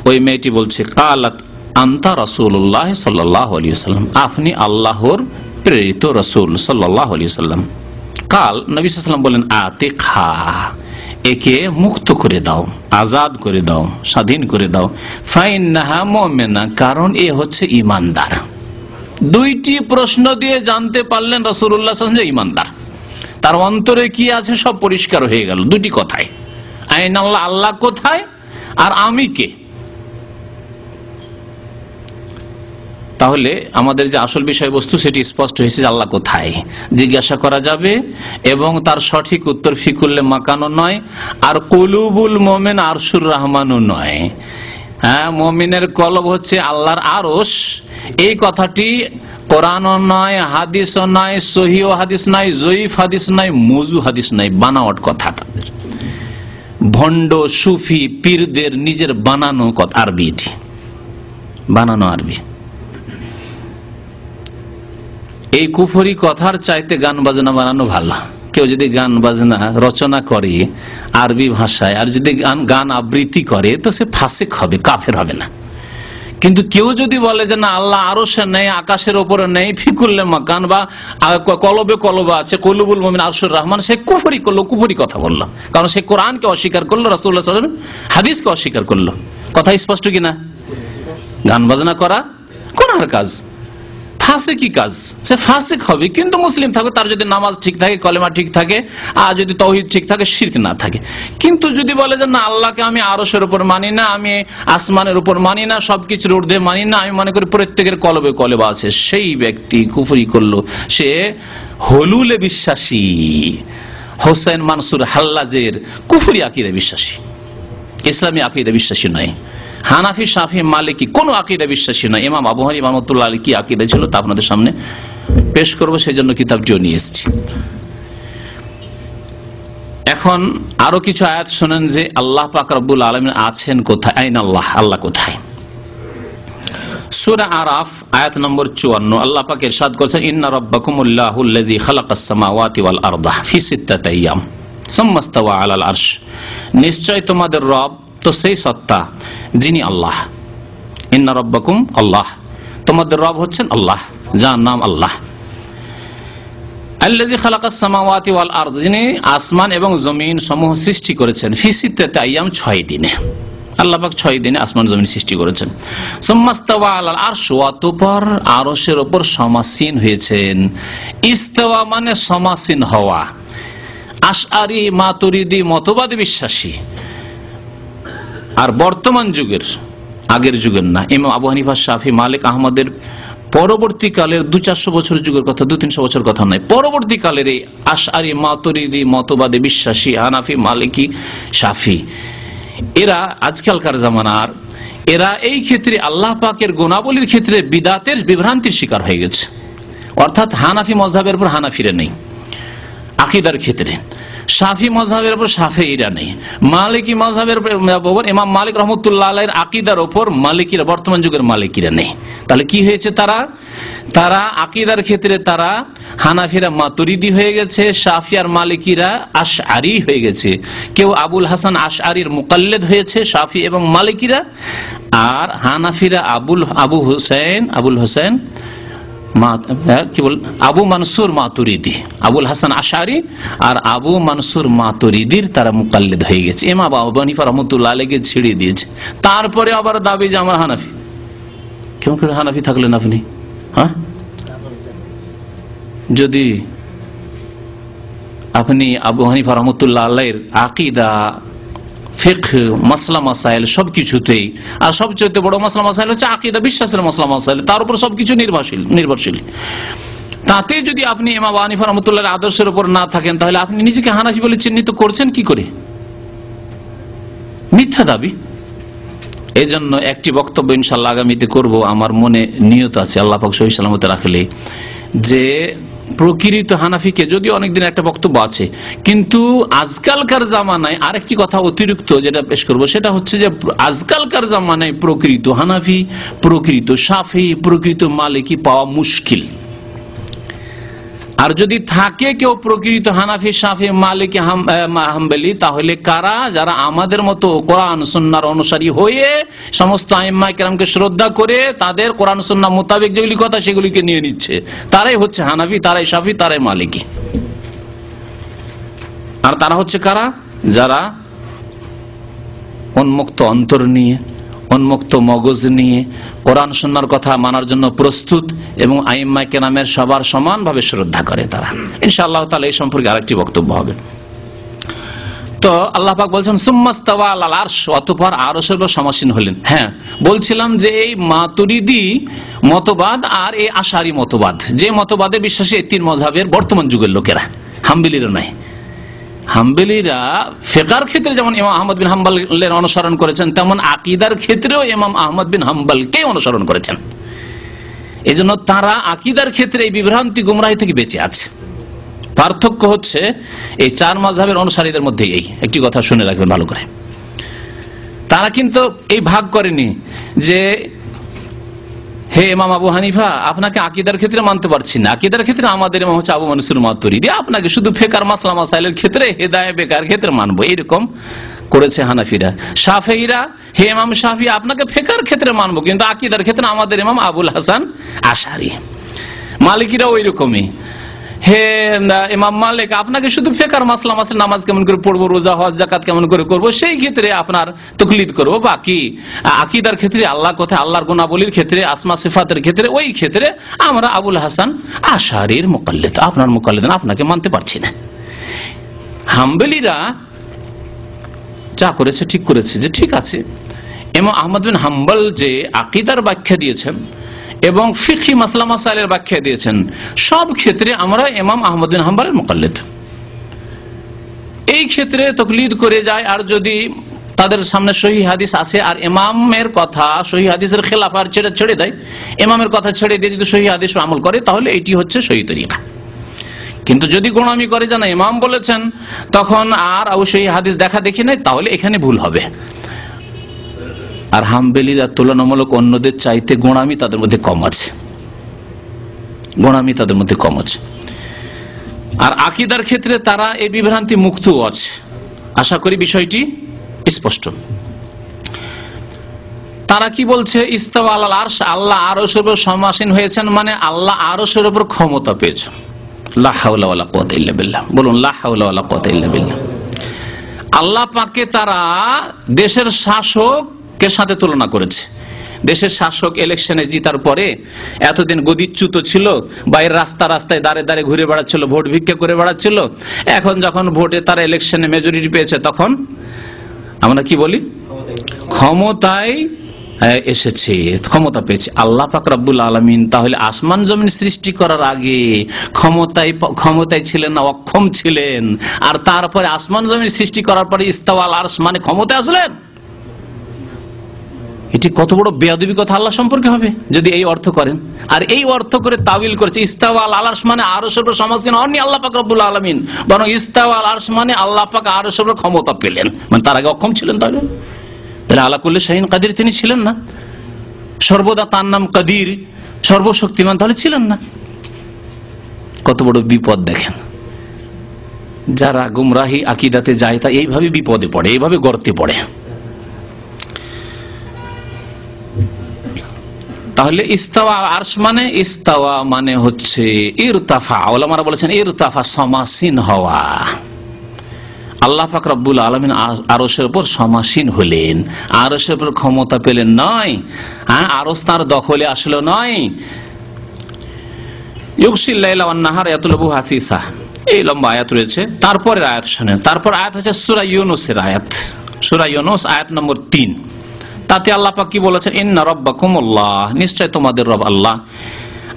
ওই মেয়েটি বলছে, কালাত আনতা রাসূলুল্লাহ সাল্লাল্লাহু আলাইহি ওয়াসাল্লাম, আপনি আল্লাহর প্রেরিত রাসূল সাল্লাল্লাহু আলাইহি ওয়াসাল্লাম। কাল নবী সাল্লাল্লাহু আলাইহি ওয়াসাল্লাম বলেন, আতিকহা, একে মুক্ত করে দাও, আজাদ করে দাও, স্বাধীন করে দাও। ফাইন্নাহা মুমিনা, কারণ এ হচ্ছে ঈমানদার। দুইটি প্রশ্ন দিয়ে জানতে পারলেন রাসূলুল্লাহ সাল্লাল্লাহু আলাইহি ওয়াসাল্লাম ঈমানদার। তার অন্তরে কি আছে সব পরিষ্কার হয়ে গেল দুটি কথায়, আইনাল্লাহ, আল্লাহ কোথায় আর আমি কে। তাহলে আমাদের যে আসল বিষয়বস্তু সেটি স্পষ্ট হয়েছে, আল্লাহ কোথায় জিজ্ঞাসা করা যাবে এবং তার সঠিক উত্তর ফিকুল্লে মাকানো নয়, আর কুলুবুল মুমিন আরশুর রহমানও নয়। হ্যাঁ, মুমিনের কলব হচ্ছে আল্লাহর আরশ। এই কথাটি কোরআনও নয়, হাদিসও নয়, সহিহ হাদিস নয়, জয়ীফ হাদিস নয়, মওযু হাদিস নয়, বানাওয়াট কথা তাদের, ভণ্ড সুফি পীরদের নিজের বানানো কথা, আরবি, এটি বানানো আরবি। এই কুফরি কথার চাইতে গান বাজনা বানানো ভালো। কেউ যদি গান বাজনা রচনা করে আরবি ভাষায় আর যদি গান আবৃত্তি করে তো সে ফাসিক হবে, কাফের হবে না। কিন্তু কেউ যদি বলে যে না আল্লাহ আরশে নেই, আকাশের ওপরে নেই, ফিকুল্লে মাকান বা কলবে কলবে আছে, কুলুবুল মুমিন আরশুর রহমান, সে কুফরি করলো, কুফরি কথা বললো। কারণ সে কোরআনকে অস্বীকার করলো, রাসূলুল্লাহ সাল্লাল্লাহু আলাইহি ওয়াসাল্লাম হাদিসকে অস্বীকার করলো। কথা স্পষ্ট কিনা? গান বাজনা করা গুনাহের কাজ, ফাসিকি কাজ, সে ফাসিক হবে কিন্তু মুসলিম থাকবে, তার যদি নামাজ ঠিক থাকে, কলেমা ঠিক থাকে, আর যদি তাওহীদ ঠিক থাকে, শিরক না থাকে। কিন্তু যদি বলে যে না আল্লাহকে আমি আরশের উপর মানি না, আমি আসমানের উপর মানি না, সবকিছুর ঊর্ধ্বে মানি না, আমি মনে করি প্রত্যেকের কলবে কলবা আছে, সেই ব্যক্তি কুফরি করলো। সে হলুলে বিশ্বাসী, হোসেন মানসুর হাল্লাজের কুফরি আকীদা বিশ্বাসী, ইসলামী আকীদা বিশ্বাসী নয়। হানাফি, শাফি, মালিকি কোন আকীদা বিশ্বাসী নয়। ইমাম আবু হানিফা রাহমাতুল্লাহ আলাইহি কি আকীদা ছিল তা আপনাদের সামনে পেশ করব, সেই জন্য কিতাবটিও নিয়ে এসেছি। এখন আরো কিছু আয়াত শুনেন যে আল্লাহ পাক রব্বুল আলামিন আছেন কোথায়, আইন আল্লাহ, আল্লাহ কোথায়। সূরা আরাফ আয়াত নম্বর 54 আল্লাহ পাক ইরশাদ করেছেন, ইন্না রাব্বাকুমুল্লাহুল্লাযী খালাকাস সামাওয়াতি ওয়াল আরদা ফি সিত্তাতি আইয়াম সুম্মা ইসতাওয়া আলাল আরশ, নিশ্চয় তোমাদের রব তো সেই সত্তা যিনি আল্লাহ। ইন্না রাব্বাকুম আল্লাহ, তোমাদের রব হচ্ছেন আল্লাহ, যার নাম আল্লাহ। আল্লাযী খালাকাস সামাওয়াতি ওয়াল আরদ, যিনি আসমান এবং জমিন সমূহ সৃষ্টি করেছেন, ফি সিত্তাতি আইয়াম 6 দিনে। আল্লাহ পাক 6 দিনে আসমান জমিন সৃষ্টি করেছেন। সুম্মা ইসতাওয়া আলাল আরশ, অতঃপর আরশের উপর সমাসীন হয়েছেন। ইস্তাওয়া মানে সমাসীন হওয়া। আশআরি মাতুরিদি মতবাদী বিশ্বাসী আর বর্তমান যুগের, আগের যুগের না, ইমাম আবু হানিফা, শাফি, মালিক, আহমদের পরবর্তীকালের 200-400 বছর যুগের কথা, 200-300 বছর কথা নয়, পরবর্তীকালের এই আশআরি মাতুরিদি মতবাদে বিশ্বাসী হানাফি, মালিকি, শাফি, এরা আজকালকার জামানার, এরা এই ক্ষেত্রে আল্লাহ পাকের গুণাবলীর ক্ষেত্রে বিদাতের বিভ্রান্তির শিকার হয়ে গেছে। অর্থাৎ হানাফি মযহাবের উপর হানাফিরা নেই আকীদার ক্ষেত্রে, শাফি মযহাবের উপর শাফিঈরা নেই, মালিকি মযহাবের উপর ইমাম মালিক রাহমাতুল্লাহ আলাইহির আকীদার উপর মালিকিরা, বর্তমান যুগের মালিকিরা নেই। তাহলে কি হয়েছে, তারা আকীদার ক্ষেত্রে তারা হানাফিরা মাতুরিদি হয়ে গেছে, শাফি আর মালিকিরা আশআরি হয়ে গেছে। কেউ আবুল হাসান আশআরির মুকাল্লিদ হয়েছে শাফি এবং মালিকিরা, আর হানাফিরা আবুল হোসেন আবু মানসুর মাতুরিদি, আবুল হাসান আশআরি আর আবু মানসুর মাতুরিদির তারা মুকাল্লিদ হয়ে গেছে। ইমাম আবু হানিফা রাহমাতুল্লাহ আলাইহি ছেড়ে দিয়েছে, তারপরে আবার দাবি যে আমার হানাফি। কেমন করে হানাফি থাকলেন আপনি? হ্যাঁ, যদি আপনি আবু হানিফা রাহমাতুল্লাহ আলাইহির আকীদা ফিকহ, মাসলা মাসাইল সবকিছুতেই। আর সবচেয়ে বড় মাসলা মাসাইল হচ্ছে আকীদা, বিশ্বাসের মাসলা মাসাইল, তার উপর সবকিছু নির্ভরশীল। তাতে যদি আপনি ইমাম আবু হানিফা রাহমাতুল্লাহর আদর্শের উপর না থাকেন, তাহলে আপনি নিজেকে হানাফি বলে চিহ্নিত করছেন কি করে? মিথ্যা দাবি। এই জন্য একটি বক্তব্য ইনশাআল্লাহ আগামীতে করব, আমার মনে নিয়ত আছে, আল্লাহ পাক সহি সালামতে রাখলে, যে প্রকৃত হানাফিকে, যদিও অনেকদিন একটা বক্তব্য আছে, কিন্তু আজকালকার জামানায় আরেকটি কথা অতিরিক্ত যেটা পেশ করব, সেটা হচ্ছে যে আজকালকার জামানায় প্রকৃত হানাফি, প্রকৃত শাফি, প্রকৃত মালিকি পাওয়া মুশকিল। আর যদি থাকে কেউ প্রকৃত হানাফি, শাফি, মালিকি, হাম্বলি, তাহলে কারা? যারা আমাদের মতো কোরআন সুন্নাহর অনুসারী হয়ে সমস্ত আইম্মা কেরামকে শ্রদ্ধা করে তাদের কোরআন সুন্নাহ মোতাবেক যেগুলি কথা সেগুলিকে নিয়ে নিচ্ছে, তারাই হচ্ছে হানাফি, তারাই শাফি, তারাই মালিকি। আর তারা হচ্ছে কারা? যারা উন্মুক্ত অন্তর নিয়ে, উন্মুক্ত মগজ নিয়ে কোরআন সুন্নাহর কথা মানার জন্য প্রস্তুত এবং আইম্মা কেরামের সবার সমানভাবে শ্রদ্ধা করে তারা। ইনশাআল্লাহ তাআলা এই সম্পর্কে আরেকটি বক্তব্য হবে। তো আল্লাহ পাক বলছেন সুম্মাস্তাওয়া আলাল আরশ, অতঃপর আরশের উপর সমাসীন হলেন। হ্যাঁ, বলছিলাম যে এই মাতুরিদি মতবাদ আর এই আশারি মতবাদ, যে মতবাদে বিশ্বাসী এই তিন মাযহাবের বর্তমান যুগের লোকেরা, হাম্বলিরা নয়। হাম্বলিরা ফিকহের ক্ষেত্রে যেমন ইমাম আহমদ বিন হাম্বলের অনুসরণ করেছেন, তেমন আকীদার ক্ষেত্রেও ইমাম আহমদ বিন হাম্বলকে অনুসরণ করেছেন। এজন্য তারা আকীদার ক্ষেত্রে এই বিভ্রান্তি গুমরাহি থেকে বেঁচে আছে। পার্থক্য হচ্ছে এই চার মাযহাবের অনুসারীদের মধ্যে। এই একটি কথা শুনে রাখবেন ভালো করে, তারা কিন্তু এই ভাগ করেনি যে হে ইমাম আবু হানিফা, আপনাকে আকীদার ক্ষেত্রে মানতে পারছি না, আকীদার ক্ষেত্রে আমাদের ইমাম হচ্ছে আবু মনসুর মাতুরিদি, আপনাকে শুধু ফিকহ মাসলা মাসাইলের ক্ষেত্রে, হেদায়েত বেকার ক্ষেত্রে মানবো, এইরকম করেছে হানাফিরা। শাফিঈরা, হে ইমাম শাফি, আপনাকে ফিকহের ক্ষেত্রে মানবো, কিন্তু আকীদার ক্ষেত্রে আমাদের ইমাম আবুল হাসান আশারি। মালিকিরা ওই রকমই, হে ইমাম মালিক, আপনাকে শুধু ফিকহের মাসলা মাসাইল, নামাজ কেমন করে পড়বো, রোজা হজ যাকাত কেমন করে করবো, সেই ক্ষেত্রে আপনার তাকলিদ করবো। বাকি আকীদার ক্ষেত্রে, আল্লাহর কথা, আল্লাহর গুণাবলীর ক্ষেত্রে, আসমা সিফাতের ক্ষেত্রে, ওই ক্ষেত্রে আমরা আবুল হাসান আশারির মুকাল্লিদ, আপনার মুকাল্লিদ না, আপনাকে মানতে পারছি না। হাম্বলিরা যা করেছে ঠিক করেছে, যে ঠিক আছে, ইমাম আহমদ বিন হাম্বল যে আকীদার ব্যাখ্যা দিয়েছেন এবং ফিকহি মাসলা মাসাইলের ব্যাখ্যা দিয়েছেন, সব ক্ষেত্রে আমরা ইমাম আহমদ বিন হাম্বলের মুকাল্লিদ। এই ক্ষেত্রে তাকলিদ করে যায়, আর যদি তাদের সামনে সহি হাদিস আছে আর ইমামের কথা সহি হাদিসের খেলাফ আর ছেড়ে দেয়, ইমামের কথা ছেড়ে দিয়ে যদি সহি হাদিস আমল করে, তাহলে এটি হচ্ছে সহি তরিকা। কিন্তু যদি গোলামি করে জানা ইমাম বলেছেন, তখন আর সহি হাদিস দেখা দেখি নাই, তাহলে এখানে ভুল হবে। আর হাম্বলিরা তুলনামূলক অন্যদের চাইতে গোঁড়ামি তাদের মধ্যে কম আছে, গোঁড়ামি তাদের মধ্যে কম আছে। আর আকীদার ক্ষেত্রে তারা এই বিভ্রান্তি মুক্ত আছে। আশা করি বিষয়টি স্পষ্ট। তারা কি বলছে? ইস্তাওয়া আলাল আরশ, আল্লাহ আরশের উপর সমাসীন হয়েছেন, মানে আল্লাহ আরশের উপর ক্ষমতা পেয়েছেন। লা হাওলা ওয়ালা কুওয়াতা ইল্লা বিল্লাহ, বলুন লা হাওলা ওয়ালা কুওয়াতা ইল্লা বিল্লাহ। আল্লাহ পাককে তারা দেশের শাসকের সাথে তুলনা করেছে। দেশের শাসক ইলেকশনে জিতার পরে এতদিন গদিচ্যুত ছিল, বাইরের রাস্তায় দাঁড়ে ঘুরে বেড়াচ্ছিল, ভোট ভিক্ষা করে বেড়াচ্ছিল। এখন যখন ভোটে তারা ইলেকশনে মেজরিটি পেয়েছে, তখন আমরা কি বলি? ক্ষমতায় এসেছে, ক্ষমতা পেয়েছে। আল্লাহ পাক রব্বুল আলামিন তাহলে আসমান জমিন সৃষ্টি করার আগে ক্ষমতায় ছিলেন না, অক্ষম ছিলেন, আর তারপরে আসমান জমিন সৃষ্টি করার পরে ইস্তাওয়া আল আরশ মানে ক্ষমতায় আসলেন? এটি কত বড় বেয়াদবি কথা আল্লাহ সম্পর্কে হবে যদি এই অর্থ করেন। আর এই অর্থ করে তাওয়িল করেছে ইস্তাওয়া আল আরশ মানে আরশের উপর সমাসীন হননি আল্লাহ পাক রব্বুল আলামিন, বরং ইস্তাওয়া আল আরশ মানে আল্লাহ পাক আরশের উপর ক্ষমতা পেলেন, মানে তার আগে অক্ষম ছিলেন। তাহলে আলা কুল্লি শাইইন কাদির তিনি ছিলেন না? সর্বদা তার নাম কাদির, সর্বশক্তিমান, তাহলে ছিলেন না? কত বড় বিপদ দেখেন। যারা গুমরাহি আকীদাতে যায় তা এইভাবে বিপদে পড়ে, এইভাবে গর্তে পড়ে। তাহলে ইস্তাওয়া আরশ মানে, ইস্তাওয়া মানে হচ্ছে ইরতাফা। ওলামারা বলেছেন ইরতাফা, সমাসীন হওয়া। আল্লাহ পাক রব্বুল আলামিন আরশের উপর সমাসীন হলেন, আরশের উপর ক্ষমতা পেলেন নয়, আরশ তার দখলে আসলো নয়। ইউগশিল লাইলা ওয়ান নাহার ইয়াতলুবু হাসিসা, এই লম্বা আয়াত রয়েছে। তারপরের আয়াত শুনেন, তারপর আয়াত হচ্ছে সূরা ইউনূসের আয়াত, সূরা ইউনূস আয়াত নম্বর 3। তাতে আল্লাহ পাক কি বলেছেন, ইন্না রাব্বাকুমুল্লাহ, নিশ্চয় তোমাদের রব আল্লাহ,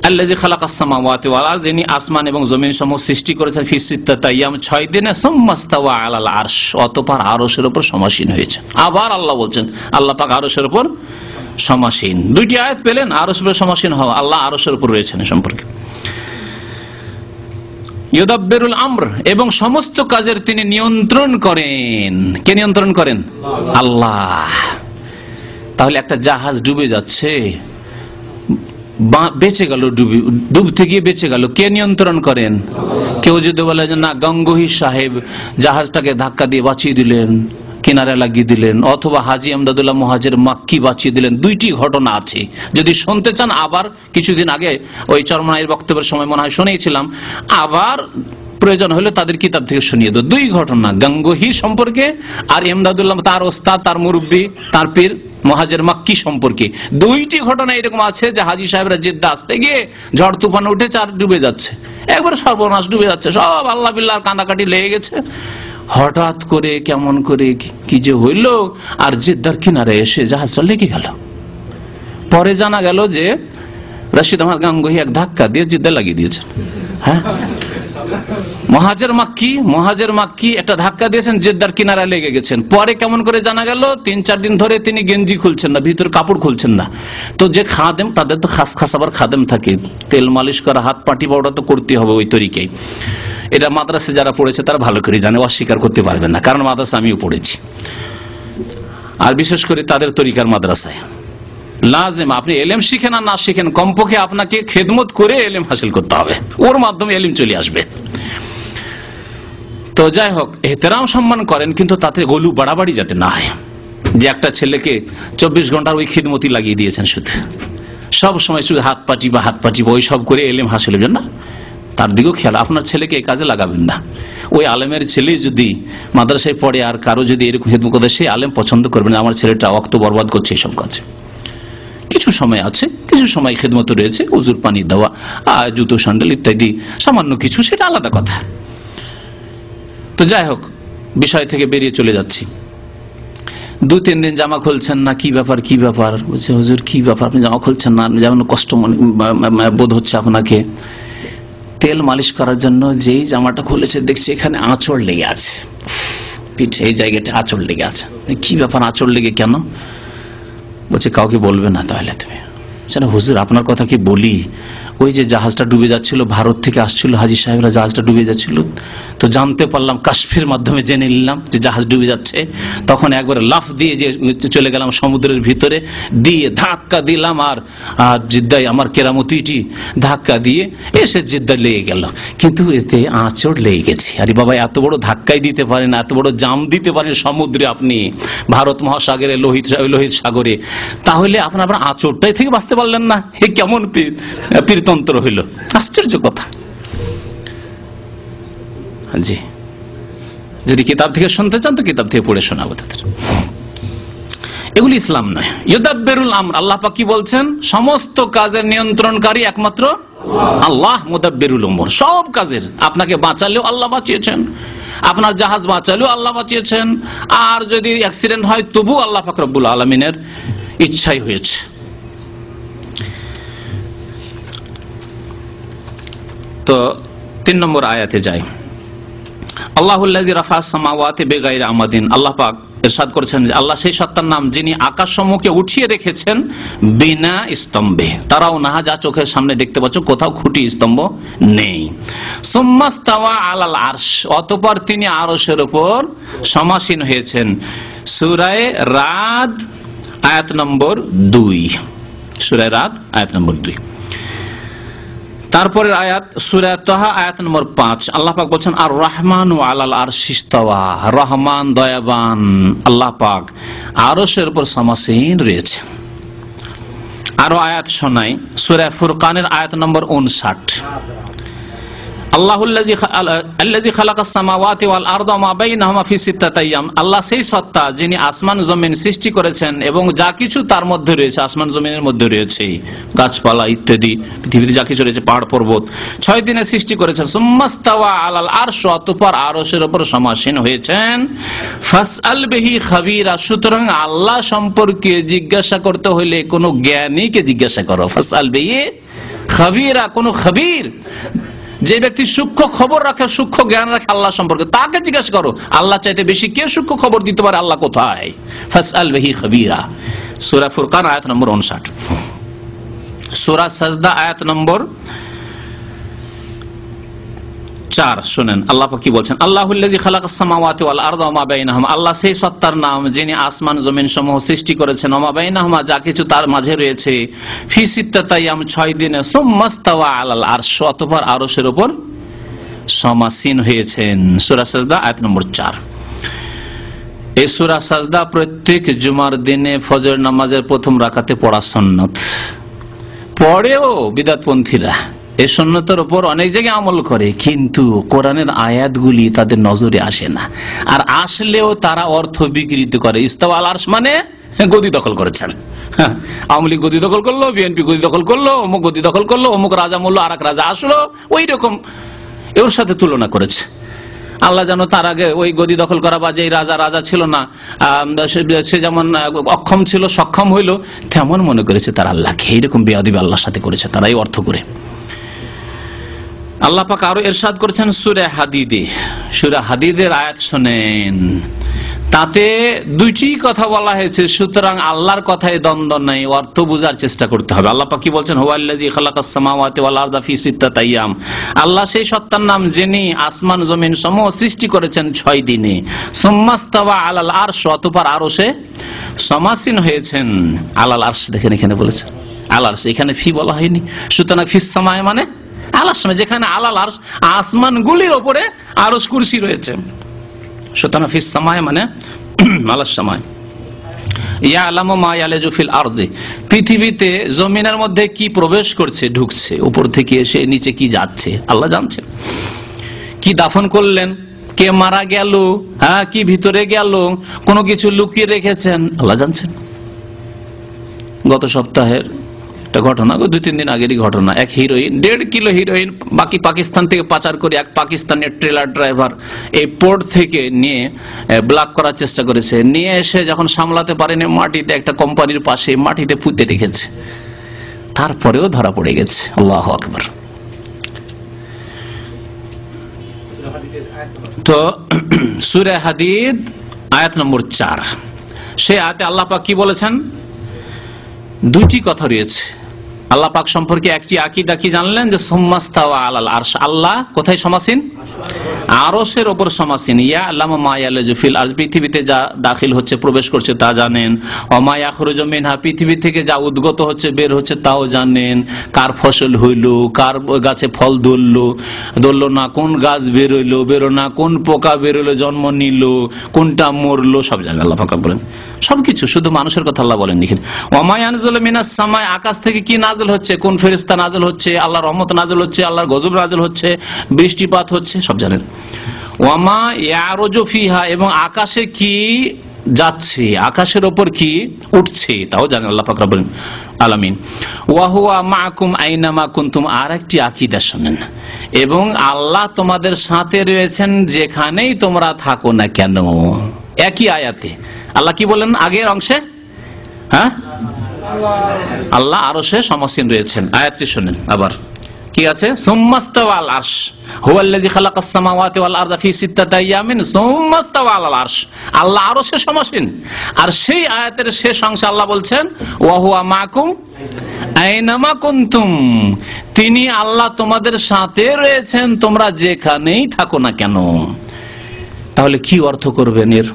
আল্লাযী খালাকাস সামাওয়াতি ওয়াল আরদ, যিনি আসমান এবং জমিন সমূহ সৃষ্টি করেছেন, ফি সিত্তাতি আইয়াম, 6 দিনে, সুম্মা ইসতাওয়া আলাল আরশ, অতঃপর আরশের উপর সমাসীন হয়েছে। আবার আল্লাহ বলছেন আল্লাহ পাক আরশের উপর সমাসীন। দুইটি আয়াত পেলেন, আরশের উপর সমাসীন হওয়া, আল্লাহ আরশের উপর রয়েছেন সম্পর্কে। ইউদাব্বিরুল আমর, এবং সমস্ত কাজের তিনি নিয়ন্ত্রণ করেন। কে নিয়ন্ত্রণ করেন? আল্লাহ। তাহলে একটা জাহাজ ডুবে যাচ্ছে, বেঁচে গেল, ডুবতে গিয়ে বেঁচে গেল, কে নিয়ন্ত্রণ করেন? কেউ যদি বলে যে না, গঙ্গোহী সাহেব জাহাজটাকে ধাক্কা দিয়ে বাঁচিয়ে দিলেন, কিনারে লাগিয়ে দিলেন, অথবা হাজী আমদাদুল্লাহ মুহাজির মাক্কি বাঁচিয়ে দিলেন, দুইটি ঘটনা আছে। যদি শুনতে চান, আবার কিছুদিন আগে ওই চরমনাইয়ের বক্তব্যের সময় মনে হয় শুনেছিলাম, আবার প্রয়োজন হলে তাদের কিতাব থেকে শুনিয়ে দেব। দুই ঘটনা গঙ্গোহী সম্পর্কে আর ইমদাদুল্লাহ তার ওস্তাদ, তার মুরব্বী, তার পীর মুহাজির মাক্কি সম্পর্কে। দুইটি ঘটনা এরকম আছে যে হাজী সাহেবরা জেদ্দা আসতে গিয়ে ঝড় তুফান উঠেছে আর ডুবে যাচ্ছে, একবার সর্বনাশ, ডুবে যাচ্ছে, সব আল্লাহ বিল্লাহ কান্দাকাটি লেগে গেছে। হঠাৎ করে কেমন করে কি যে হইল, আর জেদ্দার কিনারে এসে জাহাজটা লেগে গেল। পরে জানা গেল যে রশিদ আহমদ গাঙ্গুহি এক ধাক্কা দিয়ে জেদ্দা লাগিয়ে দিয়েছেন। হ্যাঁ, মুহাজির মাক্কি একটা ধাক্কা দিয়েছেন, জেদ্দার কিনারা লেগে গেছেন। পরে কেমন করে জানা গেল? 3-4 দিন ধরে তিনি গেঞ্জি খুলছেন না, ভিতর কাপড় খুলছেন না। তো যে খাদেম, তাদের তো খাস আবার খাদেম থাকে, তেল মালিশ করা, হাত পাটি পাউডার তো করতে হবে ওই তরিকায়। এটা মাদ্রাসে যারা পড়েছে তারা ভালো করে জানে, অস্বীকার করতে পারবেন না, কারণ মাদ্রাসা আমিও পড়েছি, আর বিশেষ করে তাদের তরিকার মাদ্রাসায় লাজিম আপনি এলেম শিখেন আর না শিখেন, কমপক্ষে আপনাকে খেদমত করে এলেম হাসিল করতে হবে, ওর মাধ্যমে এলিম চলে আসবে। তো যাই হোক, এহতেরাম সম্মান করেন, কিন্তু তাতে গলু বাড়াবাড়ি যাতে না হয়, যে একটা ছেলেকে 24 ঘন্টার ওই খিদমতি লাগিয়ে দিয়েছেন, শুধু সব সময় শুধু হাত পাটি ওই সব করে এলেম হাসিল হবে না, তার দিকেও খেয়াল। আপনার ছেলেকে এই কাজে লাগাবেন না। ওই আলেমের ছেলে যদি মাদ্রাসায় পড়ে আর কারো যদি এরকম খেদমত করে, সেই আলেম পছন্দ করবেন না, আমার ছেলেটা ওয়াক্ত বরবাদ করছে এইসব কাজে। কিছু সময় আছে, কিছু সময় খেদমত রয়েছে, উজুর পানি দেওয়া, জুতো স্যান্ডেল ইত্যাদি সামান্য কিছু, সেটা আলাদা কথা। তো যাই হোক, বিষয় থেকে বেরিয়ে চলে যাচ্ছি। 2-3 দিন জামা খুলছেন না, কি ব্যাপার? বলছে হুজুর কি ব্যাপার, আপনি জামা খুলছেন না? যেমন কষ্ট বোধ হচ্ছে আপনাকে। তেল মালিশ করার জন্য যেই জামাটা খুলেছে, দেখছি এখানে আঁচড় লেগে আছে, পিঠে এই জায়গাটা আঁচড় লেগে আছে। কি ব্যাপার, আঁচড় লেগে কেন? বলছে কাউকে বলবে না। তাহলে তুমি হুজুর আপনার কথা কি বলি, ওই যে জাহাজটা ডুবে যাচ্ছিল, ভারত থেকে আসছিল হাজী সাহেবরা, জাহাজটা ডুবে যাচ্ছিল, তো জানতে পারলাম, কাশফের মাধ্যমে জেনে নিলাম যে জাহাজ ডুবে যাচ্ছে। তখন একবার লাফ দিয়ে যে চলে গেলাম সমুদ্রের ভিতরে, দিয়ে ধাক্কা দিলাম, আর জিদ্দায় আমার কেরামতিটি ধাক্কা দিয়ে এসে জিদ্দায় লেগে গেল, কিন্তু এতে আঁচড় লেগে গেছে। আরে বাবা, এত বড় ধাক্কাই দিতে পারেন, এত বড় জাম দিতে পারেন সমুদ্রে, আপনি ভারত মহাসাগরে, লোহিত সাগরে, তাহলে আপনার আঁচড়টাই থেকে বাঁচতে পারলেন না? এ কেমন পীরতন্ত্র হইল? আশ্চর্য কথা। জি, যদি কিতাব থেকে শুনতে চান তো কিতাব থেকে পড়ে শোনাবো তাদের। এগুলি ইসলাম নয়। ইউদাব্বিরুল আমর, আল্লাহ পাক কি বলছেন? সমস্ত কাজের নিয়ন্ত্রণকারী একমাত্র আল্লাহ। মুদাব্বিরুল উমুর, সব কাজের। আপনাকে বাঁচালেও আল্লাহ বাঁচিয়েছেন, আপনার জাহাজ বাঁচালেও আল্লাহ বাঁচিয়েছেন, আর যদি অ্যাক্সিডেন্ট হয় তবু আল্লাহ পাক রব্বুল আলামিনের ইচ্ছাই হয়েছে। তো 3 নম্বর আয়াতে যাই। আল্লাহুল্লাযী রাফা'আস সামাওয়াতি বিগাইরি আমাদিন, আল্লাহ পাক ইরশাদ করেছেন যে আল্লাহ সেই সত্তার নাম যিনি আকাশসমূহকে উঠিয়ে রেখেছেন বিনা স্তম্ভে। তারাও না, যা চোখের সামনে দেখতে পাচ্ছ, কোথাও খুঁটি স্তম্ভ নেই। সুম্মাস্তাওয়া আলাল আরশ, অতঃপর তিনি আরশের উপর সমাসীন হয়েছেন। সূরা রাদ আয়াত নম্বর 2, সূরা রাদ আয়াত নম্বর 2। তারপরের আয়াত সূরা তাহা আয়াত নম্বর 5, আল্লাহ পাক বলছেন আর রহমানু আলাল আরশি ইস্তাওয়া, রহমান দয়াবান আল্লাহ পাক আরশের উপর সমাসীন রয়েছে। আরো আয়াত শোনাই, সূরা ফুরকানের আয়াত নম্বর 59, আল্লাহুল্লাযী খালাকাস সামাওয়াতি ওয়াল আরদা ওয়া মা বাইনাহুমা ফি সিত্তাতি আইয়াম, আল্লাহ সেই সত্তা যিনি আসমান জমিন সৃষ্টি করেছেন এবং যা কিছু তার মধ্যে রয়েছে, আসমান জমিনের মধ্যে রয়েছে গাছপালা ইত্যাদি, পৃথিবীতে যা কিছু রয়েছে পাহাড় পর্বত, 6 দিনে সৃষ্টি করেছেন। সুম্মাস্তাওয়া আলাল আরশ, অতঃপর আরশের উপর সমাসীন হয়েছেন। ফাসআল বিহি খাবীরা, সুতরাং আল্লাহ সম্পর্কে জিজ্ঞাসা করতে হলে কোনো জ্ঞানীকে জিজ্ঞাসা করো। ফাসআল বিহি খাবীরা, কোন খাবীর, যে ব্যক্তি সূক্ষ্ম খবর রাখে, সূক্ষ্ম জ্ঞান রাখে আল্লাহ সম্পর্কে, তাকে জিজ্ঞাসা করো আল্লাহ চাইতে বেশি কে সূক্ষ্ম খবর দিতে পারে, আল্লাহ কোথায়। ফাসআল বিহি খাবীরা, সূরা ফুরকান আয়াত নম্বর 59। সূরা সাজদা আয়াত নম্বর 4 শুনেন আল্লাহ পাক কি বলছেন। আল্লাহুল্লাযী খালাকাস সামাওয়াতি ওয়াল আরদা ওয়া মা বাইনাহুমা, আল্লাহ সেই সত্তার নাম যিনি আসমান জমিন সমূহ সৃষ্টি করেছেন, ওয়া মা বাইনাহুমা, যা কিছু তার মাঝে রয়েছে, ফি সিত্তাতি আইয়াম, 6 দিনে, সুম্মাস্তাওয়া আলাল আরশ, অতঃপর আরশের উপর সমাসীন হয়েছেন। সূরা সাজদা আয়াত নম্বর 4। এই সূরা সাজদা প্রত্যেক জুমার দিনে ফজর নামাজের প্রথম রাকাতে পড়া সুন্নাত। পড়েও বিদআতপন্থীরা এই সুন্নতের উপর অনেক জায়গায় আমল করে, কিন্তু কোরআনের আয়াতগুলি তাদের নজরে আসে না, আর আসলেও তারা অর্থ বিকৃত করে। ইস্তাওয়া আল আরশ মানে গদি দখল করেছেন। আওয়ামী লীগ গদি দখল করলো, বিএনপি গদি দখল করলো, অমুক গদি দখল করলো, অমুক রাজা মূল্য আর এক রাজা আসলো, ওই রকম এর সাথে তুলনা করেছে। আল্লাহ যেন তার আগে ওই গদি দখল করা বা যে রাজা ছিল না, সে যেমন অক্ষম ছিল সক্ষম হইল, তেমন মনে করেছে তার আল্লাহকে। এইরকম বেয়াদবি আল্লাহর সাথে করেছে তারা এই অর্থ করে। আল্লাহ পাক আরো ইরশাদ করেছেন সূরা হাদিদে, সূরা হাদিদের আয়াত শুনেন, তাতে দুইটি কথা বলা হয়েছে। সুতরাং আল্লাহর কথায় দ্বন্দ্ব নাই, অর্থ বোঝার চেষ্টা করতে হবে। আল্লাহ পাক কি বলছেন, হুয়াল্লাযী খালাকাস সামাওয়াতি ওয়াল আরদা ফি সিত্তাতি আইয়াম, আল্লাহ সেই সত্তার নাম যিনি আসমান জমিন সমূহ সৃষ্টি করেছেন 6 দিনে। সুম্মাস্তাওয়া আলাল আরশ, অতঃপর আরশে সমাসীন হয়েছেন। আলাল আরশ দেখেন এখানে বলেছেন আলাল আরশ, এখানে ফি বলা হয়নি। সুতরাং ফিস সামায়ে মানে আলার সময়, যেখানে আলাল আরশ আসমানগুলির উপরে আরশ কুরসি রয়েছে। সুতরাং ফিস সামায়ে মানে আলাস সামায়ে। ইয়ালামু মা ইয়ালিজু ফিল আরদি, পৃথিবীতে জমিনের মধ্যে কি প্রবেশ করছে, ঢুকছে, উপর থেকে এসে নিচে কি যাচ্ছে আল্লাহ জানছেন। কি দাফন করলেন, কে মারা গেল, কি ভিতরে গেল, কোনো কিছু লুকিয়ে রেখেছেন আল্লাহ জানছেন। গত সপ্তাহের ঘটনা, 2-3 দিন আগেরই ঘটনা, এক হিরোইন 1.5 কিলো হিরোইন বাকি পাকিস্তান থেকে পাচার করে এক পাকিস্তানের ট্রেলার ড্রাইভার এই পোর্ট থেকে নিয়ে ব্লক করার চেষ্টা করেছে, নিয়ে এসে যখন সামলাতে পারেনি মাটিতে একটা কোম্পানির পাশে মাটিতে পুঁতে রেখেছে, তারপরেও ধরা পড়ে গেছে। আল্লাহু আকবার। তো সূরা হাদিদ আয়াত নম্বর 4, সেই আয়াতে আল্লাহ পাক কি বলেছেন, দুইটি কথা রয়েছে। আল্লাহ পাক সম্পর্কে একটি আকীদা কি জানলেন, যে সুম্মাস্তাওয়া আলাল আরশ, আল্লাহ কোথায় সমাসীন, আরশের উপর সমাসীন। ইয়ালামু মা ইয়ালিজু ফিল আরজ, পৃথিবীতে যা দাখিল হচ্ছে প্রবেশ করছে তা জানেন। ওয়া মা ইয়াখরুজু মিনহা, পৃথিবী থেকে যা উদ্গত হচ্ছে বের হচ্ছে তাও জানেন। কার ফসল হইল, কার গাছে ফল ধরলো না, কোন গাছ বেরোলো না, কোন পোকা বেরোলো জন্ম নিল, কোনটা মরলো, সব জানেন আল্লাহ পাক বলেন সবকিছু। শুধু মানুষের কথা আল্লাহ বলেন লিখেন। ওয়া মা ইয়ানজিলু মিনাস সামাই, আকাশ থেকে কি নাযিল হচ্ছে, কোন ফেরেশতা নাযিল হচ্ছে, আল্লাহর রহমত নাযিল হচ্ছে, আল্লাহর গজব নাযিল হচ্ছে, বৃষ্টিপাত হচ্ছে, সব জানেন। ওয়া মা ইয়ারুজু ফিহা, এবং আকাশে কি যাচ্ছে, আকাশের উপর কি উঠছে তাও জানেন আল্লাহ পাক রব্বুল আলামিন। ওয়া হুয়া মাআকুম আইনামা কুনতুম, আর একটি আকীদা শুনেন, এবং আল্লাহ তোমাদের সাথে রয়েছেন যেখানেই তোমরা থাকো না কেন। একই আয়াতে আল্লাহ কি বলেন আগের অংশে, আল্লাহ আরশে সমাসীন রয়েছেন। আয়াতটি শুনেন আবার কি আছে, সুম্মাস্তাওয়া আলাল আরশ হুয়াল্লাযী খালাকাস সামাওয়াতি ওয়াল আরদা ফি সিত্তাতি আইয়ামিন সুম্মাস্তাওয়া আলাল আরশ, আল্লাহ আরশে সমাসীন। আর সেই আয়াতের শেষ অংশে আল্লাহ বলছেন ওয়া হুয়া মাআকুম আইনামা কুনতুম, তিনি আল্লাহ তোমাদের সাথে রয়েছেন তোমরা যেখানেই থাকো না কেন। তাহলে কি অর্থ করবেন এর?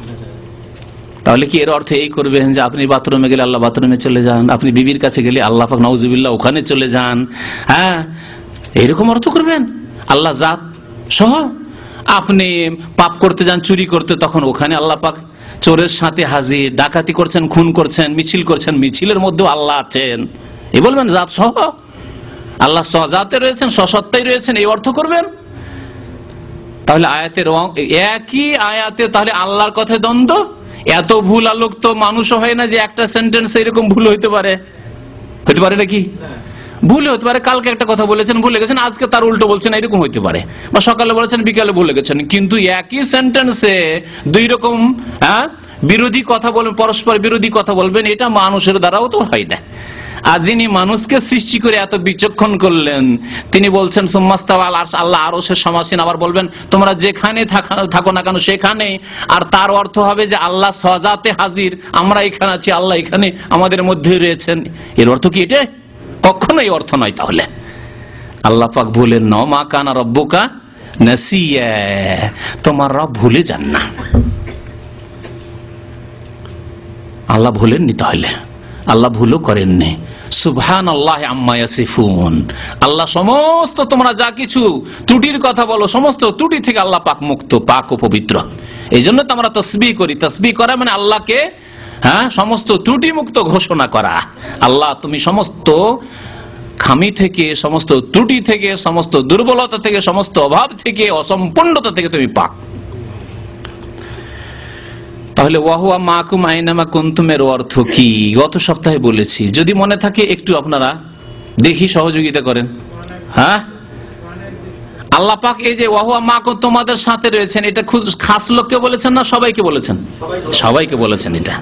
তাহলে কি এর অর্থ এই করবেন যে আপনি বাথরুমে গেলে আল্লাহ বাথরুমে চলে যান, আপনি বিবির কাছে গেলে আল্লাহ পাক নাউজুবিল্লাহ ওখানে চলে যান, এইরকম অর্থ করবেন? আল্লাহ জাত সহ আপনি পাপ করতে যান, চুরি করতে, তখন ওখানে আল্লাহ পাক চোরের সাথে হাজির, ডাকাতি করছেন, খুন করছেন, মিছিল করছেন, মিছিলের মধ্যেও আল্লাহ আছেন, এই বলবেন জাত সহ আল্লাহ সজাতে রয়েছেন, সসত্তাই রয়েছেন, এই অর্থ করবেন? তাহলে আয়াতের একই আয়াতে তাহলে আল্লাহর কথায় দ্বন্দ্ব। এত ভুল আলোক তো মানুষও হয় না যে একটা সেন্টেন্স এরকম ভুল হইতে পারে নাকি? ভুলে হতে পারে, কালকে একটা কথা বলেছেন ভুলে গেছেন, আজকে তার উল্টো বলছেন, এরকম হইতে পারে, বা সকালে বলেছেন বিকালে ভুলে গেছেন। কিন্তু একই সেন্টেন্সে দুই রকম বিরোধী কথা বলবেন, পরস্পর বিরোধী কথা বলবেন, এটা মানুষের দ্বারাও তো হয় না। আর যিনি মানুষকে সৃষ্টি করে এত বিচক্ষণ করলেন, তিনি বলছেন সুম্মাস্তাওয়া আলাল আরশ, আল্লাহ আরশের সমাসীন। আবার বলবেন তোমরা যেখানে থাকো না কেন সেখানে, আর তার অর্থ হবে যে আল্লাহ সজাতে হাজির, আমরা এখানে আছি, আল্লাহ এখানে আমাদের মধ্যে রয়েছেন। এর অর্থ কি এটা? কখনোই অর্থ নয়। তাহলে আল্লাহ পাক বলেন না মা কানা রব্বুকা নাসিয়া, তোমার রব ভুলে যান না। আল্লাহ ভুলেননি, তাহলে আল্লাহ ভুলও করেননি। সুবহানাল্লাহি আম্মা ইয়াসিফুন, আল্লাহ সমস্ত তোমরা যা কিছু ত্রুটির কথা বলো, সমস্ত ত্রুটি থেকে আল্লাহ পাক মুক্ত, পাক ও পবিত্র। এই জন্য তো আমরা তাসবিহ করি। তাসবিহ করা মানে আল্লাহকে সমস্ত ত্রুটি মুক্ত ঘোষণা করা। আল্লাহ তুমি সমস্ত খামি থেকে, সমস্ত ত্রুটি থেকে, সমস্ত দুর্বলতা থেকে, সমস্ত অভাব থেকে, অসম্পূর্ণতা থেকে তুমি পাক। তাহলে ওয়াহুয়া মাকুম আইনামা কুনতুমের অর্থ কি গত সপ্তাহে বলেছি, যদি মনে থাকে একটু আপনারা দেখি সহযোগিতা করেন। আল্লাহ পাক এই যে ওয়াহুয়া মাকুম তোমাদের সাথে রয়েছেন, এটা খুব খাস লোককে বলেছেন না সবাইকে বলেছেন? সবাইকে বলেছেন। এটা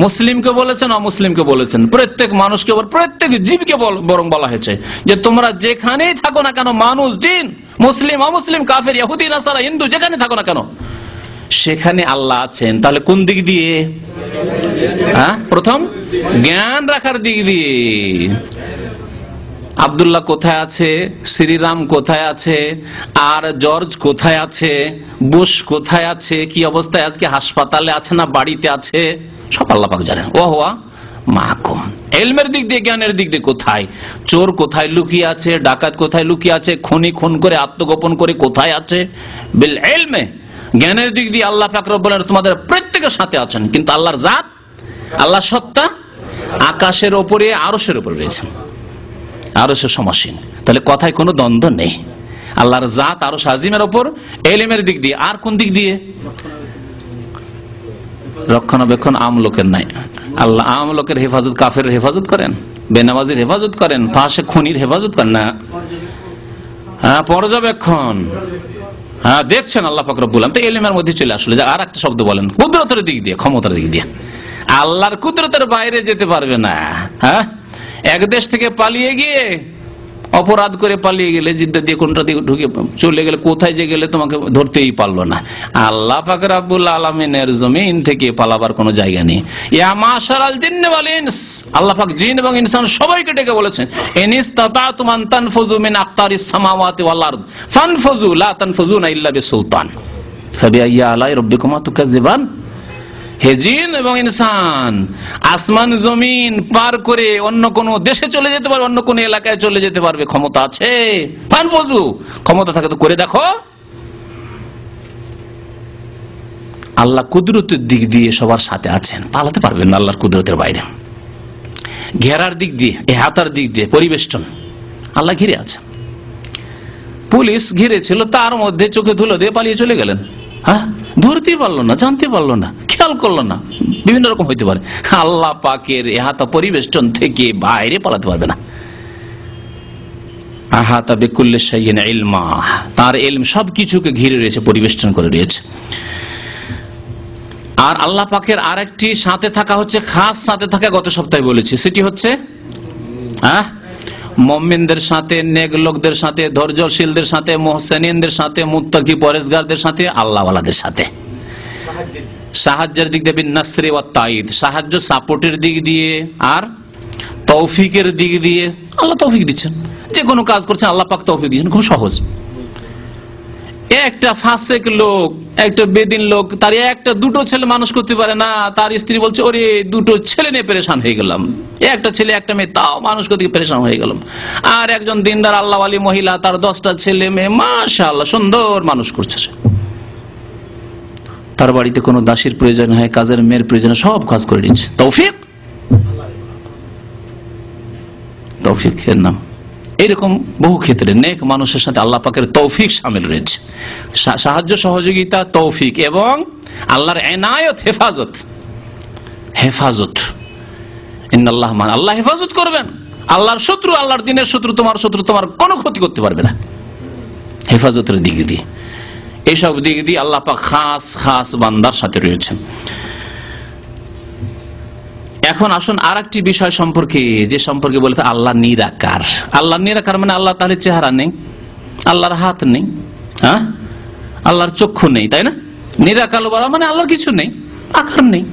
মুসলিমকে বলেছেন, অমুসলিমকে বলেছেন, প্রত্যেক মানুষকে, প্রত্যেক জীবকে বরং বলা হয়েছে যে তোমরা যেখানেই থাকো না কেন, মানুষ, জিন, মুসলিম, অমুসলিম, কাফের, ইহুদি, নাসারা, হিন্দু, যেখানে থাকো না কেন সেখানে আল্লাহ আছেন। তাহলে কোন দিক দিয়ে? প্রথম জ্ঞান রাখার দিক দিয়ে। আব্দুল্লাহ কোথায় আছে, শ্রীরাম কোথায় আছে, আর জর্জ কোথায় আছে, বুশ কোথায় আছে, কি অবস্থায় আজকে হাসপাতালে আছে না বাড়িতে আছে, সব আল্লাহ পাক জানেন। ওয়াহুয়া মাকুম, ইলমের দিক দিয়ে, জ্ঞানের দিক দিয়ে কোথায় চোর কোথায় লুকিয়ে আছে, ডাকাত কোথায় লুকিয়ে আছে, খুনি খুন করে আত্মগোপন করে কোথায় আছে, বিল ইলমে, জ্ঞানের দিক দিয়ে আল্লাহ পাক রব্বুল আলামিন তোমাদের প্রত্যেকের সাথে আছেন। কিন্তু আল্লাহর জাত, আল্লাহর সত্তা আকাশের উপরে, আরশের উপরে রয়েছেন, আরশের সমাসীন। তাহলে কথায় কোনো দ্বন্দ্ব নেই। আল্লাহর জাত আরশ আজিমের উপর, ইলমের দিক দিয়ে। আর কোন দিক দিয়ে? রক্ষণাবেক্ষণ আম লোকের নাই। আল্লাহ আম লোকের হেফাজত, কাফের হেফাজত করেন, বেনামাজির হেফাজত করেন, ফাঁসে খুনির হেফাজত করেন না। পর্যবেক্ষণ দেখছেন আল্লাহ পাক রব্বুল আলামিন। তো ইলমের মধ্যে চলে আসলে যে আর একটা শব্দ বলেন, কুদরতের দিক দিয়ে, ক্ষমতার দিক দিয়ে। আল্লাহর কুদরতের বাইরে যেতে পারবে না। এক দেশ থেকে পালিয়ে গিয়ে, অপরাধ করে পালিয়ে গেলে, জিদ্দা দিয়ে কোনটা দিয়ে ঢুকে চলে গেলে, কোথায় যে গেলে তোমাকে ধরতেই পারলো না। আল্লাহ পাক রব্বুল আলামিনের জমিন থেকে পালাবার কোনো জায়গা নেই। ইয়া মাশারাল জিন্নি ওয়াল ইনস, আল্লাহ পাক জিন এবং ইনসান সবাইকে ডেকে বলেছেন ইনিস্তাতাতুম আন তানফুযু মিন আকতারিস সামাওয়াতি ওয়াল আরদ ফানফুযু লা তানফুযুনা ইল্লা বিসুলতান ফাবিআইয়ি আলাই রাব্বিকুমা তুকাজ্জিবান। হে জিন এবং ইনসান, আসমান জমিন পার করে অন্য কোন দেশে চলে যেতে পারবে, অন্য কোন এলাকায় চলে যেতে পারবে, ক্ষমতা আছে। ফানফুযু, ক্ষমতা থাকে তো করে দেখো। আল্লাহ কুদরতের দিক দিয়ে সবার সাথে আছেন, পালাতে পারবেন না আল্লাহর কুদরতের বাইরে। ঘেরার দিক দিয়ে, এহাতার দিক দিয়ে, পরিবেষ্টন, আল্লাহ ঘিরে আছেন। পুলিশ ঘিরেছিল, তার মধ্যে চোখে ধুলো দিয়ে পালিয়ে চলে গেলেন। ধরতে পারলো না, জানতে পারলো না, খেয়াল করলো না, বিভিন্ন রকম হইতে পারে। আল্লাহ পাকের এহাতা পরিবেষ্টন থেকে বাইরে পালাতে পারবে না। আহাতা বিকুল্লি শাইইন ইলমা, তার ইলম সবকিছুকে ঘিরে রয়েছে, পরিবেষ্টন করে রয়েছে। আর আল্লাহ পাকের আরেকটি সাথে থাকা হচ্ছে, খাস সাথে থাকা, গত সপ্তাহে বলেছি, সেটি হচ্ছে মুমিনদের সাথে, নেক লোকদের সাথে, ধৈর্যশীলদের সাথে, মুহসিনদের সাথে, মুত্তাকি পরেজগারদের সাথে, আল্লাহওয়ালাদের সাথে। সাহায্যের দিক দিয়ে বিন নাসরি ওয়াত তাঈদ, সাহায্য সাপোর্টের দিক দিয়ে, আর তৌফিকের দিক দিয়ে আল্লাহ তৌফিক দিচ্ছেন। যে কোনো কাজ করছেন আল্লাহ পাক তৌফিক দিচ্ছেন, খুব সহজ। একটা ফাসেক লোক, একটা বেদিন লোক, তার একটা দুটো ছেলে মানুষ করতে পারে না, তার স্ত্রী বলছে ওরে দুটো ছেলে নিয়ে পেরেশান হয়ে গেলাম, একটা ছেলে একটা মেয়ে, তাও মানুষ করতে পেরেশান হয়ে গেলাম। আর একজন দিনদার আল্লাহ আলী মহিলা, তার 10টা ছেলে মেয়ে, মাশাআল্লাহ সুন্দর মানুষ করছে। তার বাড়িতে কোনো দাসীর প্রয়োজন হয়, কাজের মেয়ের প্রয়োজন, সব কাজ করে দিচ্ছে। তৌফিক, তৌফিকের নাম। এরকম বহু ক্ষেত্রে নেক মানুষের সাথে আল্লাহ পাকের তৌফিক শামিল রয়েছে, সাহায্য সহযোগিতা, তৌফিক এবং আল্লাহর এনায়ত, হেফাজত। ইন্নাল্লাহ মান, আল্লাহ হেফাজত করবেন। আল্লাহর শত্রু, আল্লাহর দিনের শত্রু, তোমার কোনো ক্ষতি করতে পারবে না, হেফাজতের দিক দিয়ে। এইসব দিক দিয়ে আল্লাহ পাক খাস বান্দার সাথে রয়েছেন। এখন আসুন আর একটি বিষয় সম্পর্কে, যে সম্পর্কে বলতে আল্লাহ নিরাকার। আল্লাহ নিরাকার মানে আল্লাহ তাহলে চেহারা নেই, আল্লাহর হাত নেই, হ্যাঁ, আল্লাহর চক্ষু নেই, তাই না? নিরাকার বলা মানে আল্লাহর কিছু নেই, আকার নেই।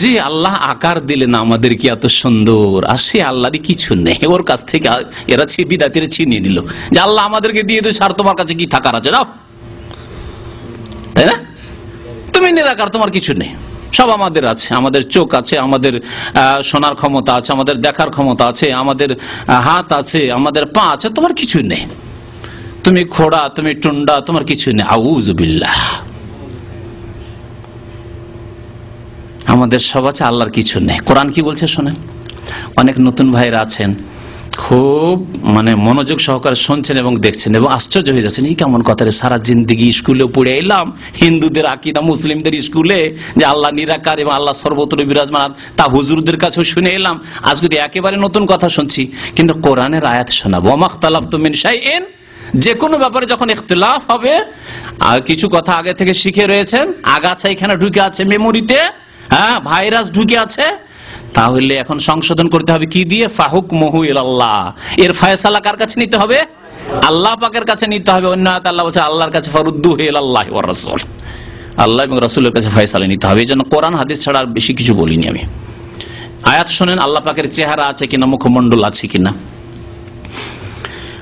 যে আল্লাহ আকার দিলেন আমাদের কি এত সুন্দর, আর সে আল্লাহরই কিছু নেই, ওর কাছ থেকে এরা বিদাতিরা ছিনিয়ে নিল যে আল্লাহ আমাদেরকে দিয়ে দিয়েছে আর তোমার কাছে কি থাকার আছে, না, তাই না? তুমি নিরাকার, তোমার কিছু নেই, সব আমাদের আছে। আমাদের চোখ আছে, আমাদের শোনার ক্ষমতা আছে, আমাদের দেখার ক্ষমতা আছে, আমাদের হাত আছে, আমাদের পা আছে, তোমার কিছু নেই। তুমি খোড়া, তুমি টুন্ডা, তোমার কিছু নেই। আউযু বিল্লাহ। আমাদের সব আছে, আল্লাহর কিছু নেই। কোরআন কি বলছে শোনেন। অনেক নতুন ভাইরা আছেন, খুব মনোযোগ সহকারে শুনছেন এবং দেখছেন এবং আশ্চর্য হয়ে যাচ্ছেন, এই কেমন কথা রে, সারা জিন্দেগি স্কুলে পড়ে এলাম হিন্দুদের আকীদা, মুসলিমদের স্কুলে যে আল্লাহ নিরাকার এবং আল্লাহ সর্বত্র বিরাজমান, তা হুজুরদের কাছেও শুনে এলাম, আজকে একেবারে নতুন কথা শুনছি। কিন্তু কোরআনের আয়াত শোনাবো, ওয়া মাখতালাফতুম মিন শাইইন, যে কোনো ব্যাপারে যখন ইখতিলাফ হবে, কিছু কথা আগে থেকে শিখে রয়েছেন, আগাছা এখানে ঢুকে আছে মেমোরিতে, হ্যাঁ, ভাইরাস ঢুকে আছে, তাহলে এখন সংশোধন করতে হবে কি দিয়ে? ফাহুকমুহু ইলাল্লাহ। এর ফয়সালা কার কাছে নিতে হবে? আল্লাহ পাকের কাছে নিতে হবে। অন্য আয়াতে আল্লাহ বলছে আল্লাহর কাছে, ফারুদ্দুহু ইলাল্লাহি ওয়ার রাসূল, আল্লাহ এবং রাসূলের কাছে ফয়সালা নিতে হবে। এজন্য কোরআন হাদিস ছাড়া আর বেশি কিছু বলিনি আমি। আয়াত শুনেন, আল্লাহ পাকের চেহারা আছে কিনা, মুখমণ্ডল আছে কিনা।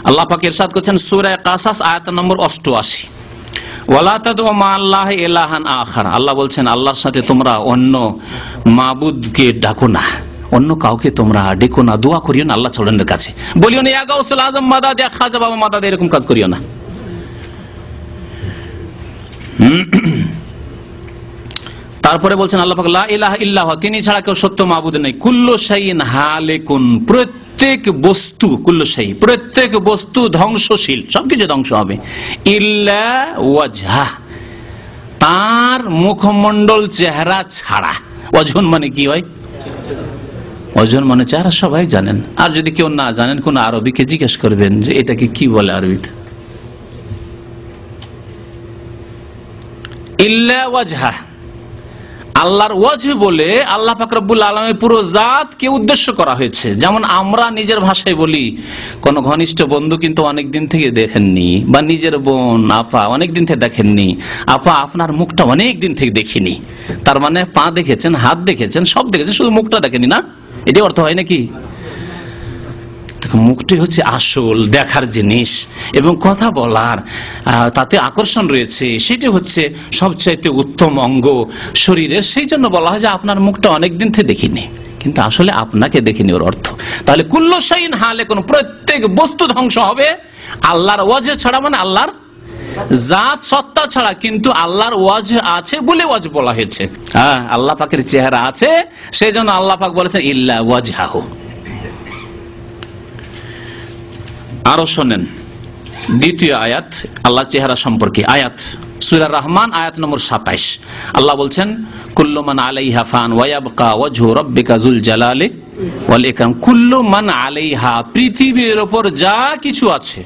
আল্লাহ পাক ইরশাদ করছেন সূরা কাসাস আয়াত নম্বর 88, ওয়ালা তাদউ মা আল্লাহি ইলাহান আখার। আল্লাহ বলছেন আল্লাহর সাথে তোমরা অন্য মাবুদকে ডাকো না, অন্য কাউকে তোমরা ডেকো না, দোয়া করিও না আল্লাহ ছাড়ার কাছে, বলিও না ইয়া গাউসুল আজম মাদাদ, ইয়া খাজা বাবা মাদাদ, এরকম কাজ করিও না। তারপরে বলছেন আল্লাহ পাক লা ইলাহা ইল্লাহু, তিনি ছাড়া কেউ সত্য মাবুদ নেই। কুল্লু শাইইন হালিকুন, প্রত্যেক বস্তু, কুল্লু শাই, প্রত্যেক বস্তু ধ্বংসশীল, সবকিছু ধ্বংস হবে। ইল্লা ওয়াজহা, তার মুখমণ্ডল চেহারা ছাড়া। ওয়াজহুন মানে কি হয়? ওয়াজহুন মানে চেহারা, সবাই জানেন। আর যদি কেউ না জানেন, কোন আরবিকে জিজ্ঞেস করবেন যে এটাকে কি বলে আরবিতে। ইল্লা ওয়াজহা, আল্লাহর ওয়াজহ বলে আল্লাহ পাক রব্বুল আলামিনের পুরো জাতকে উদ্দেশ্য করা হয়েছে। যেমন আমরা নিজের ভাষায় বলি, কোন ঘনিষ্ঠ বন্ধু কিন্তু অনেকদিন থেকে দেখেননি, বা নিজের বোন আপা অনেকদিন থেকে দেখেননি, আপা আপনার মুখটা অনেক দিন থেকে দেখিনি, তার মানে পা দেখেছেন, হাত দেখেছেন, সব দেখেছেন, শুধু মুখটা দেখেনি, না? এটাই অর্থ হয় নাকি? মুখটি হচ্ছে আসল দেখার জিনিস এবং কথা বলার তাতে আকর্ষণ রয়েছে, সেটি হচ্ছে সবচাইতে উত্তম অঙ্গ শরীরের। সেই জন্য বলা হয় যে আপনার মুখটা অনেকদিন থেকে দেখিনি, কিন্তু আসলে আপনাকে দেখিনি, ওর অর্থ। তাহলে কুল্লু শাইইন হালিকুন, প্রত্যেক বস্তু ধ্বংস হবে আল্লাহর ওয়াজহ ছাড়া, মানে আল্লাহর জাত সত্তা ছাড়া। কিন্তু আল্লাহর ওয়াজহ আছে বলে ওয়াজহ বলা হয়েছে। হ্যাঁ, আল্লাহ পাকের চেহারা আছে, সেই জন্য আল্লাহ পাক বলেছেন ইল্লা ওয়াজহাহু। আরো শোনেন দ্বিতীয় আয়াত আল্লাহ চেহারা সম্পর্কে, আয়াত সূরা রহমান আয়াত নম্বর 27। আল্লাহ বলছেন কুল্লু মান আলাইহা ফান ওয়া ইয়াবকা ওয়াজহু রাব্বিকা যুল জালালি ওয়াল ইকরাম। কুল্লু মান আলাইহা, পৃথিবীর উপর যা কিছু আছে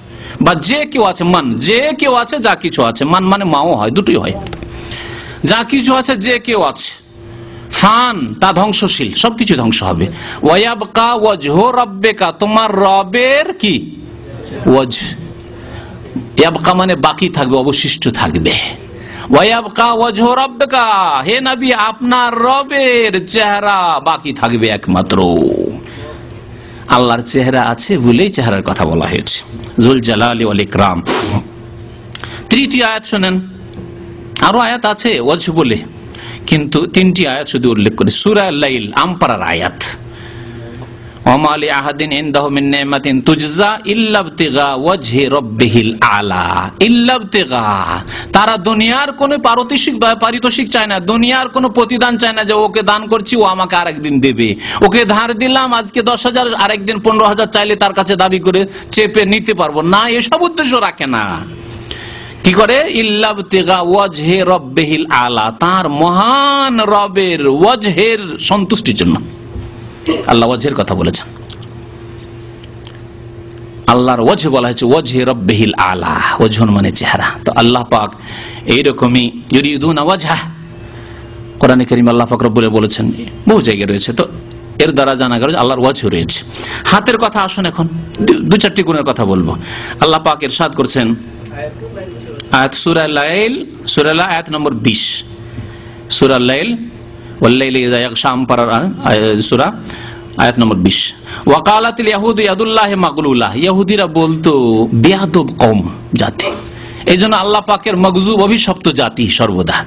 বা যে কেউ আছে, মান যে কেউ আছে, যা কিছু আছে, মান মানে মাও হয়, দুটোই হয়। যা কিছু আছে, যে কেউ আছে, ফান তা ধ্বংসশীল, সবকিছু ধ্বংস হবে। ওয়া ইয়াবকা ওয়াজহু রাব্বিকা, তোমার রবের কি ওয়াজহ, ইয়াবকা মানে বাকি থাকবে, অবশিষ্ট থাকবে। ওয়া ইয়াবকা ওয়াজহু রাব্বিকা, হে নবী আপনার রবের চেহারা বাকি থাকবে একমাত্র। আল্লাহর চেহারা আছে বলেই চেহারার কথা বলা হয়েছে, যুল জালালি ওয়াল ইকরাম। তৃতীয় আয়াত শুনেন, আরো আয়াত আছে ওয়াজহ বলে, কিন্তু তিনটি আয়াত শুধু উল্লেখ করে। সূরা লাইল, আমপারার আয়াত। ওমা লি আহাদিন ইনদাহু মিন নি'মাতিন তুজজা ইল্লা ইবতিগা ওয়াজহি রাব্বিহিল আলা। ইল্লা ইবতিগা, তারা দুনিয়ার কোনো পারিতোষিক চায় না, দুনিয়ার কোনো প্রতিদান চায় না যে ওকে দান করছি ও আমাকে আরেকদিন দেবে, ওকে ধার দিলাম আজকে 10,000 আরেকদিন 15,000 চাইলে তার কাছে দাবি করে চেপে নিতে পারবো না, এসব উদ্দেশ্য রাখে না। কি করে? ইল্লা ইবতিগা ওয়াজহি রাব্বিহিল আলা, তার মহান রবের ওয়াজহের সন্তুষ্টির জন্য। আল্লাহ ওয়াজহের কথা বলেছেন, আল্লাহর ওয়াজহ বলা হয়েছে ওয়াজহি রাব্বিহিল আলা, ওয়াজহুন মানে চেহারা। তো আল্লাহ পাক এইরকমই ইউরিদুনা ওয়াজহা, কোরআনে কারীমে আল্লাহ পাক রব্বুল বলেছেন, বহু জায়গায় রয়েছে। তো এর দ্বারা জানা গেল আল্লাহর ওয়াজহ রয়েছে। হাতের কথা আসুন, এখন দু চারটি গুণের কথা বলবো। আল্লাহ পাক ইরশাদ করছেন আয়াত সূরা লাইল, সূরা আয়াত নম্বর 20, সূরা লাইল ওয়াল লাইলি ইযা ইয়াগশা, আমপারার সূরা আয়াত নম্বর 20। ওয়াকালাতিল ইয়াহুদু ইয়াদুল্লাহি মাগলুলা, ইহুদিরা বলতো বেয়াদব কওম, জাতি, এইজন্য আল্লাহ পাকের মগজুব, অভিশপ্ত জাতি সর্বদা।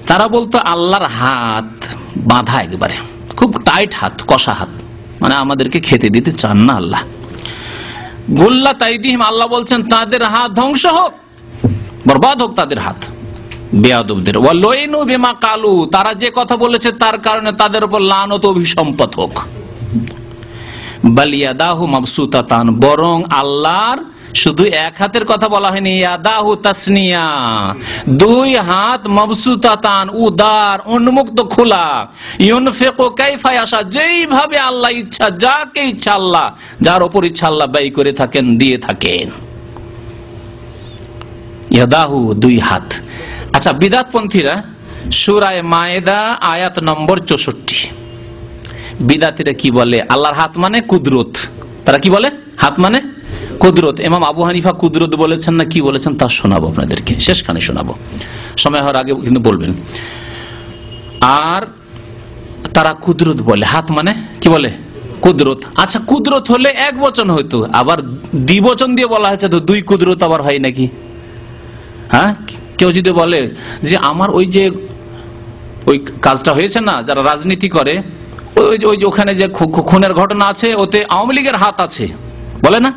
তারা বলতো আল্লাহর হাত বাঁধা, একবারে খুব টাইট হাত, কষা হাত, মানে আমাদেরকে খেতে দিতে চান না আল্লাহ। গুল্লাত আইদিহিম, আল্লাহ বলছেন তাদের হাত ধ্বংস হোক, বরবাদ হোক তাদের হাত, বেয়াদবদের। ওয়ালাইনু বিমা কালু, তারা যে কথা বলেছে তার কারণে তাদের উপর লানত, অভিসম্পাত হোক। বাল ইয়াদাহু মাবসুতাতান, বরং আল্লাহর শুধু এক হাতের কথা বলা হয়নি, ইয়াদাহু তাসনিয়া, দুই হাত, মাবসুতাতান উদার, উন্মুক্ত, খোলা। ইউনফিকু কাইফা ইয়াশা, যেইভাবে আল্লাহ ইচ্ছা, যাকে ইচ্ছা আল্লাহ, যার উপর ইচ্ছা আল্লাহ ব্যয় করে থাকেন, দিয়ে থাকেন। ইয়াদাহু, দুই হাত। আচ্ছা, বিদাতপন্থীরা সূরা মায়েদা আয়াত নম্বর 64, বিদাতীরা কি বলে? আল্লাহর হাত মানে কুদরত। তারা কি বলে? হাত মানে কুদরত। ইমাম আবু হানিফা কুদরত বলেছেন না কি বলেছেন তা শোনাবো আপনাদেরকে, শেষখানে শোনাবো, সময় হওয়ার আগে কিন্তু বলবেন। আর তারা কুদরত বলে, হাত মানে কি বলে? কুদরত। আচ্ছা, কুদরত হলে এক বচন হইতো, আবার দ্বিবচন দিয়ে বলা হয়েছে, তো দুই কুদরত আবার হয় নাকি? হ্যাঁ, কেউ যদি বলে যে আমার ওই যে ওই কাজটা হয়েছে না, যারা রাজনীতি করে, ওই যে ওখানে যে খুনের ঘটনা আছে, ওতে আওয়ামী লীগের হাত আছে, বলে না,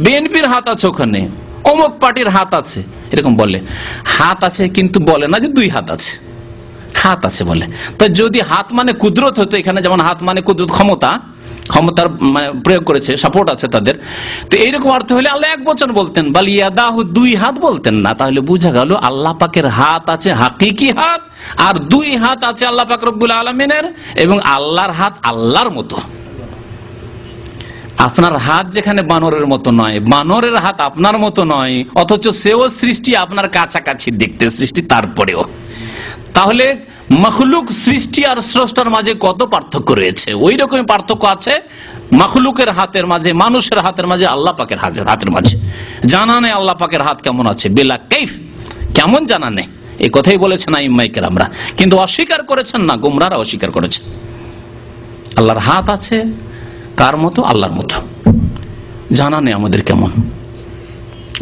বিএনপির হাত আছে, ওখানে অমুক পার্টির হাত আছে, এরকম বলে। হাত আছে কিন্তু বলে না যে দুই হাত আছে, হাত আছে বলে। তো যদি হাত মানে কুদরত হতো, এখানে যেমন হাত মানে কুদরত, ক্ষমতার মানে প্রয়োগ করেছে, সাপোর্ট আছে তাদের, তো এইরকম অর্থ হলে আল্লাহ এক বচন বলতেন, বাল ইয়াদাহু, দুই হাত বলতেন না। তাহলে বুঝা গেল আল্লাহ পাকের হাত আছে, হাকিকি হাত, আর দুই হাত আছে আল্লাহ পাক রব্বুল আলামিনের, এবং আল্লাহর হাত আল্লাহর মতো। আপনার হাত যেখানে বানরের মতো নয়, বানরের হাত আপনার মতো নয়, অথচ সেও সৃষ্টি আপনার কাছাকাছি দেখতে সৃষ্টি, তারপরেও তাহলে মখলুক সৃষ্টি আর স্রষ্টার মাঝে কত পার্থক্য রয়েছে? ওই রকমই পার্থক্য আছে মখলুকের হাতের মাঝে, মানুষের হাতের মাঝে, আল্লাহ পাকের হাতের মাঝে। জানা নেই আল্লাহ পাকের হাত কেমন আছে, বেলা কাইফ, কেমন জানা নেই, এই কথাই বলেছেন আইম্মায়ে কেরামরা, কিন্তু অস্বীকার করেছেন না, গোমরাহরা অস্বীকার করেছে। আল্লাহর হাত আছে, কার মতো? আল্লাহর মতো, জানা নেই আমাদের কেমন।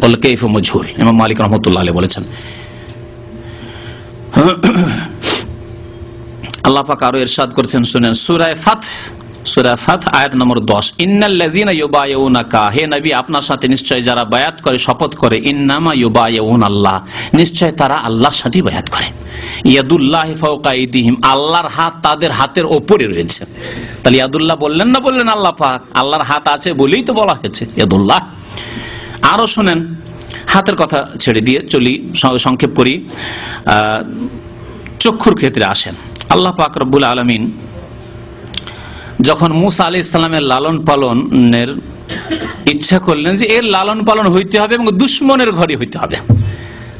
ওয়াল কাইফু মাজহুল, ইমাম মালিক রাহমাতুল্লাহ আলাইহি বলেছেন। আল্লাহ পাক আরো ইরশাদ করেছেন, শুনেন, সূরা ফাত আয়াত নম্বর 10, ইন্নাল্লাযীনা ইউবাইউনাকা, হে নবী আপনার সাথে নিশ্চয় যারা বায়াত করে, শপথ করে, ইন্নামা ইউবাইউনাল্লাহ, নিশ্চয় তারা আল্লাহর সাথে বায়াত করে। ইয়াদুল্লাহি ফাওকা আইদিহিম, আল্লাহর হাত তাদের হাতের উপরে রয়েছে। তাহলে ইয়াদুল্লাহ বললেন না, বললেন আল্লাহ পাক, আল্লাহর হাত আছে বলেই তো বলা হয়েছে ইয়াদুল্লাহ। আরো শুনেন, হাতের কথা ছেড়ে দিয়ে চলি, সংক্ষেপ করি, চক্ষুর ক্ষেত্রে আসেন। আল্লাহ পাক রব্বুল আলামিন যখন মুসা আলাইহিস সালামের লালন পালনের ইচ্ছা করলেন যে এর লালন পালন হইতে হবে এবং দুশমনের ঘরে হইতে হবে,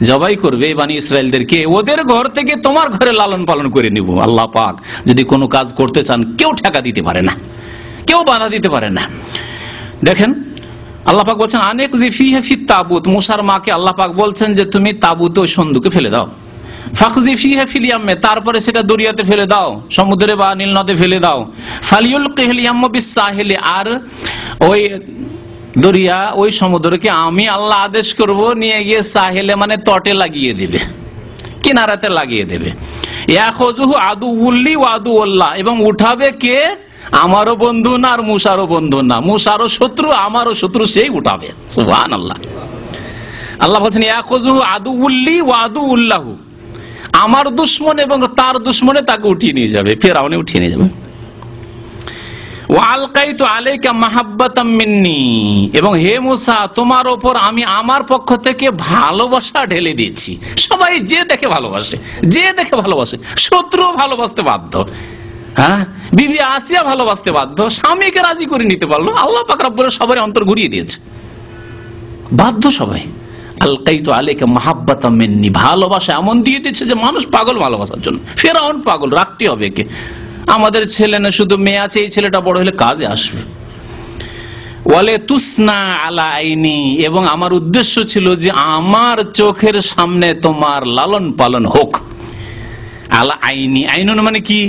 জবাই করবে বানি ইসরায়েলদেরকে, ওদের ঘর থেকে তোমার ঘরে লালন পালন করে নিব। আল্লাহ পাক যদি কোনো কাজ করতে চান, কেউ ঠেকা দিতে পারে না, কেউ বাধা দিতে পারে না। দেখেন আল্লাহ পাক বলছেন, আনেক জিফিহি ফিত তাবুত, মুসার মাকে আল্লাহ পাক বলছেন যে তুমি তাবুতে ওই সন্দুকে ফেলে দাও। ফাকযিফিহি ফিল ইয়াম্মে, তারপরে সেটা দরিয়াতে ফেলে দাও, সমুদ্রে বা নীল নদে ফেলে দাও। ফালিয়ুলকিহিল ইয়াম্মু বিস-সাহিলি, আর ওই দরিয়া, ওই সমুদ্রকে আমি আল্লাহ আদেশ করব নিয়ে গিয়ে সাহেলে মানে তটে লাগিয়ে দেবে, কিনারাতে লাগিয়ে দেবে। ইয়াখুযুহু আদুউল্লি ওয়া আদুউল্লাহ, এবং উঠাবে কে? আমারও বন্ধু না আর মুসারও বন্ধু না, মুসারও শত্রু আমারও শত্রু, সেই উঠাবে। সুবহানাল্লাহ। আল্লাহ বলছেন ইয়াখুযু আদুউল্লি ওয়া আদুউল্লাহু, আমার দুশমন এবং তার দুশমনে তাকে উঠিয়ে নিয়ে যাবে, ফিরআউনে উঠিয়ে নিয়ে যাবে। ওয়া আলকাইতু আলাইকা মাহাব্বাতাম মিন্নি, এবং হে মুসা তোমার উপর আমি আমার পক্ষ থেকে ভালোবাসা ঢেলে দিয়েছি। সবাই যে দেখে ভালোবাসে, যে দেখে ভালোবাসে, শত্রু ভালোবাসতে বাধ্য, হ্যাঁ, বিবি আসিয়া ভালোবাসতে বাধ্য, স্বামীকে রাজি করে নিতে পারলো, আল্লাহ পাক রব্বুল সবার অন্তর ঘুরিয়ে দিয়েছে, বাধ্য সবাই। আলকাইতু আলাইকা মাহাব্বাতাম মিন্নি, ভালোবাসা এমন দিয়ে দিয়েছে যে মানুষ পাগল ভালোবাসার জন্য। ফিরআউন পাগল, রাখতে হবে কে? আমাদের ছেলে না, শুধু মেয়ে আছে, এই ছেলেটা বড় হলে কাজে আসবে। ওয়ালে তুসনা আলা আইনি, এবং আমার উদ্দেশ্য ছিল যে আমার চোখের সামনে তোমার লালন পালন হোক। আলা আইনি, আইনুন মানে কি,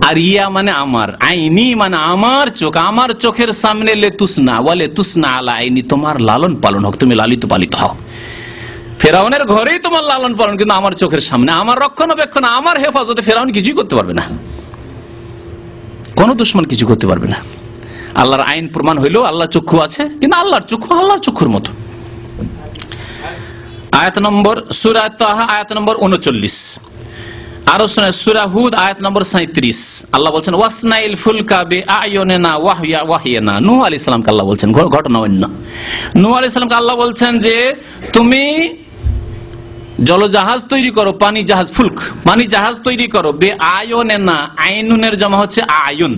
আর ইয়া মানে আমার, আইনি মানে আমার চোখ, আমার চোখের সামনে লে তুসনা, ওয়ালে তুসনা আলা আইনি, তোমার লালন পালন হোক, তুমি লালিত পালিত হও। ফেরাউনের ঘরেই তোমার লালন পালন, কিন্তু আমার চোখের সামনে, আমার রক্ষণাবেক্ষণ, আমার হেফাজতে ফেরাউন কিছুই করতে পারবে না, কোন দুশমন কিছু করতে পারবে না। আল্লাহর আইন প্রমাণ হইলেও আল্লাহর চক্ষু আছে, কিন্তু আল্লাহর চক্ষু আল্লাহর চক্ষুর মতো। আয়াত নম্বর সূরা তাহা আয়াত নম্বর 39, আরো শুনে সূরা হুদ আয়াত নম্বর 37, আল্লাহ বলছেন ওয়াসনাইল ফুলকা বিআয়ুনিনা ওয়াহিয়ানা। নূহ আলাইহিস সালামকে আল্লাহ বলছেন, ঘটনা অন্য। নূহ আলাইহিস সালামকে আল্লাহ বলছেন যে তুমি জলজাহাজ তৈরি করো, পানি জাহাজ, ফুলক পানি জাহাজ তৈরি করো, বিআয়ুনিনা, আইনুনের জমা হচ্ছে আয়ুন,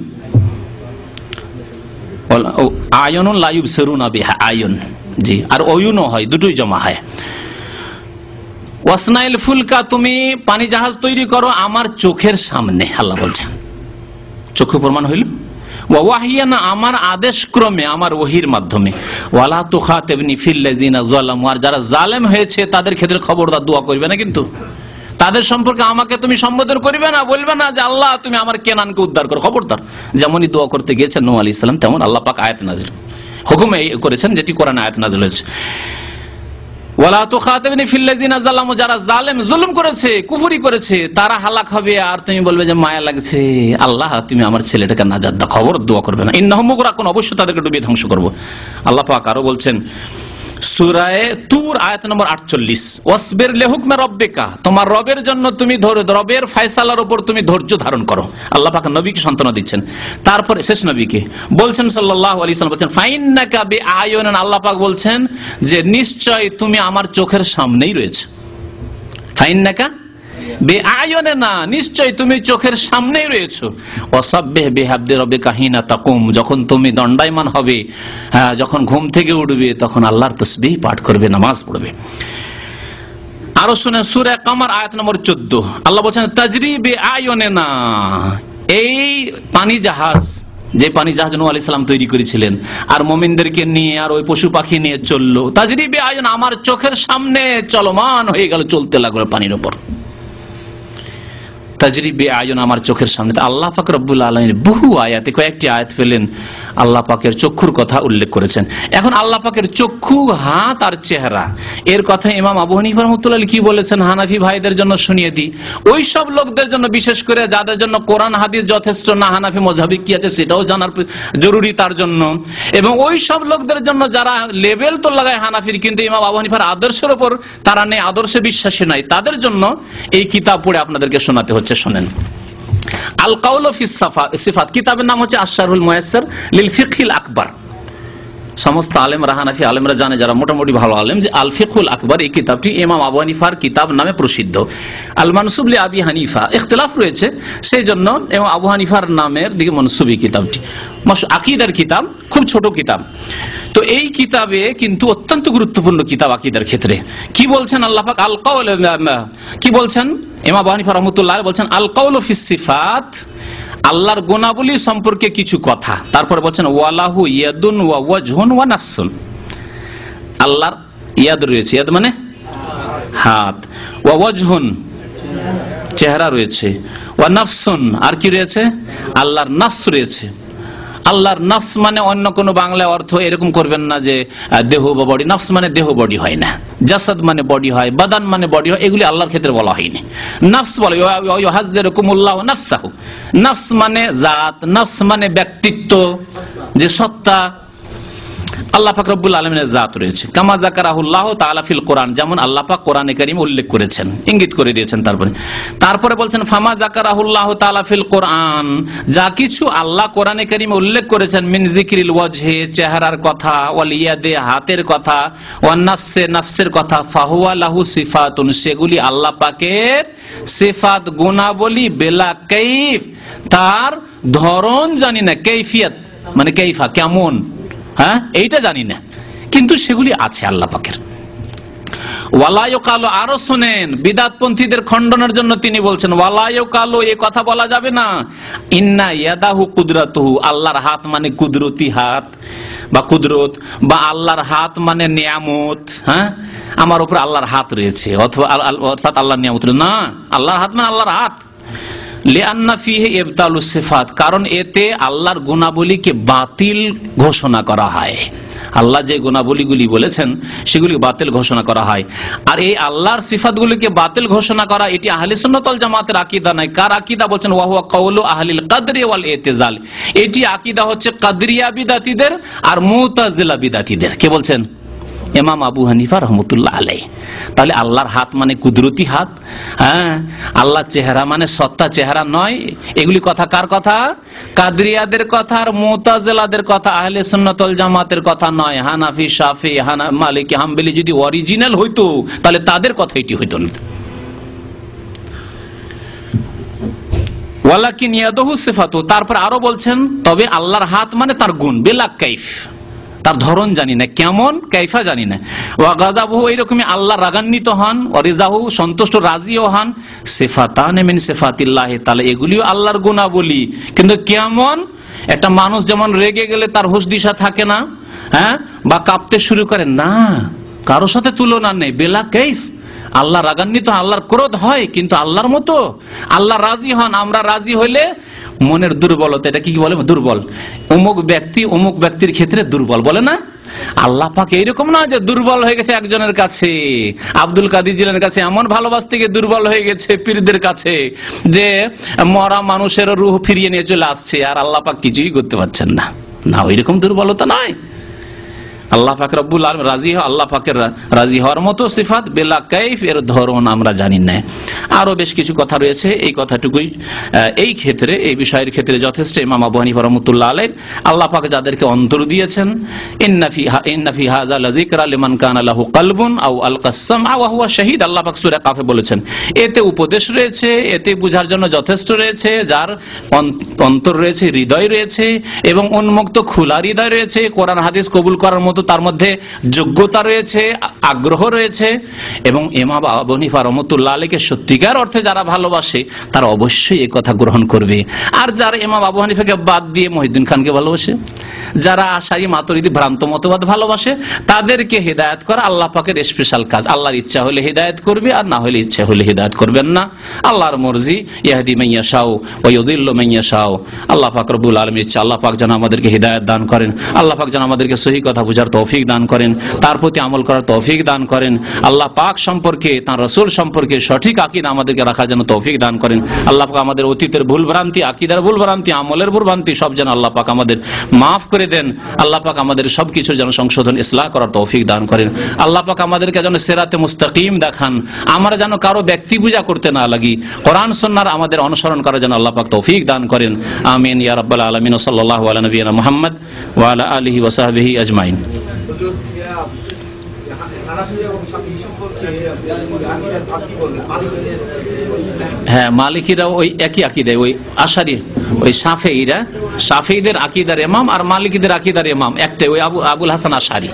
আয়ুনুন লা ইউবসিরুনা বিহা, আয়ুন, জি, আর অয়ুনও হয়, দুটোই জমা হয়। ওয়াসনাইল ফুলকা, তুমি পানি জাহাজ তৈরি করো আমার চোখের সামনে, আল্লাহ বলছেন, চক্ষু প্রমাণ হইল। ওয়াহিয়ানা, আমার আদেশ ক্রমে, আমার ওহির মাধ্যমে। ওয়ালা তুখাতিবনি ফিল্লাযিনা যালামু, আর যারা জালেম হয়েছে তাদের ক্ষেত্রে খবরদার দোয়া করবে না, কিন্তু তাদের সম্পর্কে আমাকে তুমি সম্বোধন করবে না, বলবে না যে আল্লাহ তুমি আমার কেনানকে উদ্ধার করো, খবরদার। যেমনই দোয়া করতে গিয়েছেন নূহ আলাইহিস সালাম, তেমন আল্লাহ পাক আয়াত নাযিল হুকুম করেছেন, যেটি কোরআনে আয়াত নাযিল হয়েছে। ওয়ালা তুখাতিবনি ফিল্লাযিনা যালামু, যারা জালেম, জুলুম করেছে, কুফরি করেছে, তারা হালাক হবে, আর তুমি বলবে যে মায়া লাগছে, আল্লাহ তুমি আমার ছেলেটাকে নাজাত দাও, খবর দোয়া করবে না। ইন্নাহুম মুগরাকুন, অবশ্যই তাদেরকে ডুবিয়ে ধ্বংস করব। আল্লাহ পাক আরো বলছেন সূরা তুর আয়াত নম্বর 48, ওয়াসবির লিহুকমি রাব্বিকা, তোমার রবের জন্য তুমি রবের ফয়সালার উপর তুমি ধৈর্য ধারণ করো। আল্লাহ পাক নবীকে সান্ত্বনা দিচ্ছেন, তারপরে শেষ নবীকে বলছেন সাল্লাল্লাহু আলাইহি ওয়াসাল্লাম বলছেন ফাইন্নাকা বিআয়ুনিন, আল্লাহ পাক বলছেন যে নিশ্চয় তুমি আমার চোখের সামনেই রয়েছে। ফাইন্নাকা বিআয়ুনিনা, নিশ্চয় তুমি চোখের সামনেই রয়েছো। ওয়াসাব্বিহ বিহামদি রাব্বিকা হিনা তাকুম, যখন তুমি দণ্ডায়মান হবে, যখন ঘুম থেকে উঠবে, তখন আল্লাহর তাসবিহ পাঠ করবে, নামাজ পড়বে। আরো শুনে সূরা কামার আয়াত নম্বর 14, আল্লাহ বলছেন তাজরি বিআয়ুনিনা, এই পানি জাহাজ, যে পানি জাহাজ নূহ আলাইহিস সালাম তৈরি করেছিলেন, আর মুমিনদেরকে নিয়ে আর ওই পশু পাখি নিয়ে চললো, তাজরি বিআয়ুন, আমার চোখের সামনে চলমান হয়ে গেল, চলতে লাগলো পানির উপর। তাজরি বিআয়ুন, আমার চোখের সামনে। আল্লাহ পাক রব্বুল আলামিন বহু আয়াতে, কয়েকটি আয়াত পেলেন আল্লাহ পাকের চক্ষুর কথা উল্লেখ করেছেন। এখন আল্লাহ পাকের চক্ষু, হাত আর চেহারা, এর কথা ইমাম আবু হানিফা রাহমাতুল্লাহ কি বলেছেন হানাফি ভাইদের জন্য শুনিয়ে দিই। ওই সব লোকদের জন্য, বিশেষ করে যাদের জন্য কোরআন হাদিস যথেষ্ট না, হানাফি মাযহাবে কি আছে সেটাও জানার জরুরি তার জন্য, এবং ওই সব লোকদের জন্য যারা লেভেল তো লাগায় হানাফির, কিন্তু ইমাম আবু হানিফার আদর্শের উপর তারা নেই, আদর্শে বিশ্বাসী নাই, তাদের জন্য এই কিতাব পড়ে আপনাদেরকে শোনাতে হচ্ছে। শুনেন, আল কাউল ফিস সিফাত, কিতাবের নাম হচ্ছে আশ-শারহুল মুয়াসসার লিল ফিকহিল আকবার। সমস্ত আলেমরা, হানাফি আলেমরা জানে, যারা মোটামুটি ভালো আলেম, যে আল ফিকহুল আকবার এই কিতাবটি ইমাম আবু হানিফার কিতাব নামে প্রসিদ্ধ। আল মানসুব লি আবি হানিফা, ইখতিলাফ রয়েছে, সেই জন্য এবং আবু হানিফার নামের দিকে মনসুবী কিতাবটি, আকীদার কিতাব, খুব ছোট কিতাব। তো এই কিতাবে কিন্তু অত্যন্ত গুরুত্বপূর্ণ কিতাব আকীদার ক্ষেত্রে। কি বলছেন আল্লাহ পাক, আল কাউল, কি বলছেন ইমাম আবু হানিফা রাহমাতুল্লাহ বলছেন আল কাউল ফিস সিফাত, আল্লাহর গুণাবলী সম্পর্কে কিছু কথা। তারপরে বলছেন ওয়ালাহু ইয়াদুন ওয়া ওয়াজহুন ওয়া নাফসুন, আল্লাহর ইয়াদ রয়েছে, ইয়াদ মানে হাত, ওয়া ওয়াজহুন চেহারা রয়েছে, ওয়া নাফসুন আর কি রয়েছে, আল্লাহর নাফস রয়েছে। আল্লাহর নফস মানে অন্য কোনো বাংলায় অর্থ এরকম করবেন না যে দেহ বা বডি। নফস মানে দেহ বডি হয় না, জাসাদ মানে বডি হয়, বাদান মানে বডি হয়, এগুলি আল্লাহর ক্ষেত্রে বলা হয়নি। নফস বলে ইউহাজ্জিরুকুমুল্লাহু নাফসাহু, নফস মানে জাত, নফস মানে ব্যক্তিত্ব, যে সত্তা আল্লাহ পাক রব্বুল আলামিনের জাত রয়েছে। কামা যাকারাহুল্লাহু তাআলা ফিল কোরআন, যেমন আল্লাহ পাক কোরআনে কারীমে উল্লেখ করেছেন, ইঙ্গিত করে দিয়েছেন। তারপরে বলছেন ফামা যাকারাহুল্লাহু তাআলা ফিল কোরআন, যা কিছু আল্লাহ কোরআনে কারীমে উল্লেখ করেছেন, মিন যিকরিল ওয়াজহি, চেহারার কথা, ওয়াল ইয়াদি, হাতের কথা, ওয়ান নাফসি, নাফসের কথা, ফাহুয়া লাহু সিফাতুন, সেগুলি আল্লাহ পাকের সিফাত, গুণাবলী, বেলা কাইফ, তার ধরন জানি না, কাইফিয়াত মানে কাইফা কেমন, হ্যাঁ এইটা জানি না, কিন্তু সেগুলি আছে আল্লাহ পাকের। ওয়ালা ইউকালু, আরো শুনেন, বিদআতপন্থীদের খণ্ডনের জন্য তিনি বলছেন ওয়ালা ইউকালু, এই কথা বলা যাবে না, ইন্না ইয়াদাহু কুদরাতুহু, আল্লাহর হাত মানে কুদরতি হাত বা কুদরত, বা আল্লাহর হাত মানে নিয়ামত, হ্যাঁ আমার উপর আল্লাহর হাত রয়েছে, অথবা অর্থাৎ আল্লাহর নিয়ামত না, আল্লাহর হাত মানে আল্লাহর হাত। লিআন্না ফিহি ইবতালুস সিফাত, কারণ এতে আল্লাহর গুণাবলীকে বাতিল ঘোষণা করা হয়। আল্লাহ যে গুণাবলীগুলি বলেছেন সেগুলি বাতিল ঘোষণা করা হয়। আর এই আল্লাহর সিফাতগুলিকে বাতিল ঘোষণা করা, এটি আহলে সুন্নাত ওয়াল জামাতের আকীদা নয়। কার আকীদা বলছেন? ওয়া হুয়া কাউলু আহলিল কদরি ওয়াল ইতিজাল, এটি আকীদা হচ্ছে কদরিয়া বিদাতীদের আর মুতাজিলা বিদাতীদের। কে বলছেন? ইমাম আবু হানিফা রহমতুল্লাহ আলাইহি। তাহলে আল্লাহর হাত মানে কুদরতি হাত, হ্যাঁ আল্লাহর চেহারা মানে সত্তা চেহারা নয়, এগুলি কথা কার কথা? কাদরিয়াদের কথা আর মুতাজিলাদের কথা, আহলে সুন্নাত ওয়াল জামাতের কথা নয়। হানাফি, শাফি, মালিকি, হাম্বলি যদি অরিজিনাল হইতো তাহলে তাদের কথা এটি হইতো না। ওয়ালাকিন ইয়াদুহু সিফাতু, তারপর আরো বলছেন তবে আল্লাহর হাত মানে তার গুণ, বেলা কাইফ, তার ধরন জানি না, কেমন, কাইফা জানি না। ওয়া গাযাবুহু, এইরকমই আল্লাহ রাগান্বিত হন, ওয়া রিজাহু, সন্তুষ্ট রাজিও হন, সিফাতানে মিন সিফাতিল্লাহি তাআলা, এগুলিও আল্লাহর গুণাবলী। কিন্তু কেমন? একটা মানুষ যেমন রেগে গেলে তার হুঁশ দিশা থাকে না, হ্যাঁ, বা কাঁপতে শুরু করে না, কারো সাথে তুলনা নেই, বেলা কাইফ। আল্লাহ রাগান্বিত, আল্লাহর ক্রোধ হয়, কিন্তু আল্লাহর মতো। আল্লাহ রাজি হন, আমরা রাজি হইলে মনের দুর্বলতা, এটা কি বলে? দুর্বল। অমুক ব্যক্তি অমুক ব্যক্তির ক্ষেত্রে দুর্বল বলে না? আল্লাহ পাক এইরকম না যে দুর্বল হয়ে গেছে একজনের কাছে, আব্দুল কাদের জিলানীর কাছে এমন ভালোবাসতে গিয়ে দুর্বল হয়ে গেছে, পীরদের কাছে, যে মরা মানুষের রূহ ফিরিয়ে নিয়ে চলে আসছে, আর আল্লাহ পাক কিছুই করতে পারছেন না। না, ওইরকম দুর্বলতা নয়। আল্লাহ পাক রব্বুল আলামিন রাজি, আল্লাহ পাকের রাজি হওয়ার মতো সিফাত, বেলা কাইফ, এর ধরন আমরা জানি না। আরো বেশ কিছু কথা রয়েছে, এই কথাটুকুই এই ক্ষেত্রে, এই বিষয়ের ক্ষেত্রে যথেষ্ট। ইমাম আবু হানিফা রাহমাতুল্লাহ আলাইহি, আল্লাহ পাক যাদেরকে অন্তর দিয়েছেন, ইন্না ফি হাযা লাযিকরা লিমান কানা লাহু কলবুন আও আলকাস সামআ ওয়া হুয়া শাহীদ, আল্লাহ পাক সূরা কাফে বলেছেন, এতে উপদেশ রয়েছে, এতে বুঝার জন্য যথেষ্ট রয়েছে, যার অন্তর রয়েছে, হৃদয় রয়েছে, এবং উন্মুক্ত খোলা হৃদয় রয়েছে, কোরআন হাদিস কবুল করার মতো তার মধ্যে যোগ্যতা রয়েছে, আগ্রহ রয়েছে। এবং ইমাম আবু হানিফা রাহমাতুল্লাহ আলাইহিকে সত্যিকার অর্থে যারা ভালোবাসে তারা অবশ্যই এই কথা গ্রহণ করবে। আর যারা ইমাম আবু হানিফাকে বাদ দিয়ে মহিউদ্দিন খানকে ভালোবাসে, যারা আশারি মাতুরিদি ভ্রান্ত মতবাদ ভালোবাসে, তাদেরকে হিদায়াত করা আল্লাহ পাকের স্পেশাল কাজ। আল্লাহর ইচ্ছা হলে হিদায়াত করবে, আর না হলে ইচ্ছা হলে হিদায়াত করবেন না। আল্লাহর মর্জি, ইয়াহদি মান ইয়াশাউ ওয়া ইউযিল্লু মান ইয়াশাউ। আল্লাহ পাক রব্বুল আলামিন ইচ্ছা, আল্লাহ পাক যেন আমাদেরকে হিদায়াত দান করেন, আল্লাহ পাক যেন আমাদেরকে সহি কথা বুঝার তৌফিক দান করেন, তার প্রতি আমল করার তৌফিক দান করেন। আল্লাহ পাক সম্পর্কে, তার রাসূল সম্পর্কে সঠিক আকীদা আমাদেরকে রাখার জন্য তৌফিক দান করেন। আল্লাহ পাক আমাদের অতীতের ভুল ভ্রান্তি, আকীদার ভুল ভ্রান্তি, আমলের ভুল ভ্রান্তি সব যেন আল্লাহ পাক আমাদের মাফ করে দেন। আল্লাহ পাক আমাদের সবকিছু যেন সংশোধন, ইসলাহ করার তৌফিক দান করেন। আল্লাহ পাক আমাদেরকে যেন সিরাতে মুস্তাকিম দেখান, আমরা যেন কারো ব্যক্তি পূজা করতে না লাগি, কোরআন সুন্নাহর আমাদের অনুসরণ করার জন্য আল্লাহ পাক তৌফিক দান করেন। আমিন ইয়া রাব্বাল আলামিন। সাল্লাল্লাহু আলা নবিয়িনা মুহাম্মদ ওয়া আলা আলিহি ওয়া সাহবিহি আজমাইন। হ্যাঁ, মালিকিরা ওই একই আকীদা, ওই আশারি, ওই শাফেঈরা, শাফেঈদের আকীদার ইমাম আর মালিকিদের আকীদার ইমাম একটাই, ওই আবুল হাসান আশারি।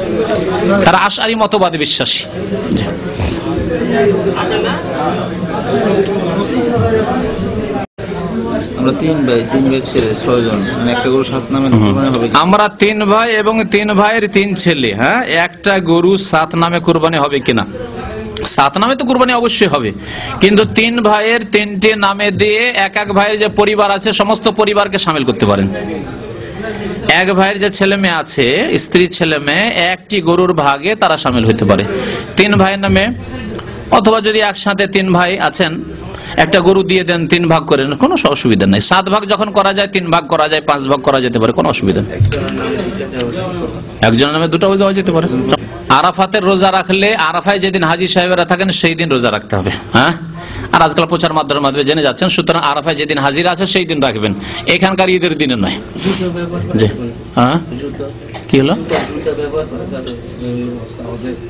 তারা আশারি মতবাদে বিশ্বাসী। আমরা 3 ভাই এবং 3 ভাইয়ের 3 ছেলে, হ্যাঁ, একটা গরু 7 নামে কুরবানি হবে কিনা? 7 নামে তো কুরবানি অবশ্যই হবে, কিন্তু 3 ভাইয়ের 3টে নামে দিয়ে এক এক ভাইয়ের যে পরিবার আছে সমস্ত পরিবারকে শামিল করতে পারেন। এক ভাইয়ের যে ছেলে মেয়ে আছে, স্ত্রী ছেলে মেয়ে, একটি গরুর ভাগে তারা সামিল হতে পারে। 3 ভাইয়ের নামে, অথবা যদি একসাথে 3 ভাই আছেন, একটা গরু দিয়ে দেন 3 ভাগ করে, কোনো অসুবিধা নেই। 7 ভাগ যখন করা যায়, 3 ভাগ করা যায়, 5 ভাগ করা যেতে পারে, কোনো অসুবিধা নেই। একজনের নামে 2টা দেওয়া যেতে পারে। আরাফাতের রোজা রাখলে, আরাফায় যেদিন হাজী সাহেবেরা থাকেন সেই দিন রোজা রাখতে হবে। হ্যাঁ, আর আজকাল প্রচার মাধ্যমের মাধ্যমে জেনে যাচ্ছেন, সুতরাং আরাফায় যেদিন হাজিরা আছে সেই দিন রাখবেন, এখানকার ঈদের দিনে নয়। জি, হ্যাঁ, কি হলো?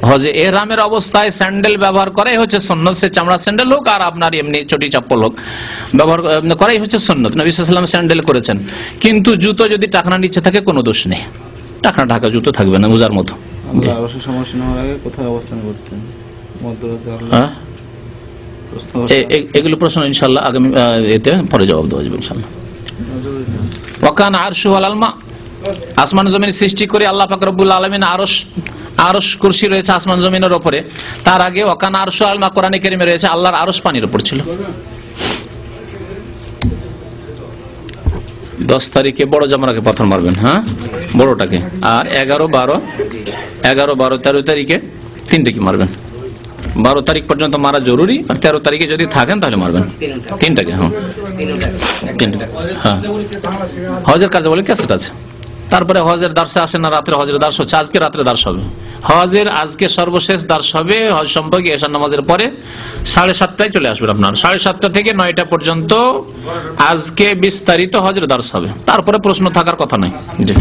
হজে এহরামের অবস্থায় স্যান্ডেল ব্যবহার করাই হচ্ছে সুন্নত। সে চামড়া স্যান্ডেল হোক আর আপনার এমনি চটি চপ্পল হোক, ব্যবহার করাই হচ্ছে সুন্নত। নবী সাল্লাল্লাহু আলাইহি ওয়াসাল্লাম স্যান্ডেল করেছেন। কিন্তু জুতো যদি টাকনা নিচে থাকে কোনো দোষ নেই, টাকনা ঢাকা জুতো থাকবে না, মোজার মতো। এগুলো প্রশ্ন ইনশাল্লাহ আগামী এতে পরে জবাব দেওয়া যাবে ইনশাল্লাহ। ওয়াকান আরশু আলাল মা, আসমান জমিন সৃষ্টি করে আল্লাহ পাক রব্বুল আলামিন আরশ কুরসি রয়েছে আসমান জমিনের উপরে। তার আগে ওয়াকান আরশু আলাল মা কোরআনে কারীমে রয়েছে আল্লাহর আরশ পানির উপর ছিল। 10 তারিখে বড় জামরাকে পাথর মারবেন, হ্যাঁ, বড়টাকে। আর 11, 12, 13 তারিখে 3টিকে মারবেন। 12 তারিখ পর্যন্ত মারা জরুরি, আর 13 তারিখে যদি থাকেন তাহলে মারবেন 3টাকে। হ্যাঁ, 3টা। হ্যাঁ, হজের কাজে বলে ক্যাসেট আছে। তারপরে হজের দার্সে আসেন না, রাত্রে হজের দার্স হচ্ছে, আজকে রাত্রে দার্স হবে। হজের আজকে সর্বশেষ দার্স হবে হজ সম্পর্কে এশার নামাজের পরে 7:30টায় চলে আসবেন আপনার। 7:30 থেকে 9টা পর্যন্ত আজকে বিস্তারিত হজের দার্স হবে। তারপরে প্রশ্ন থাকার কথা নয়। জি।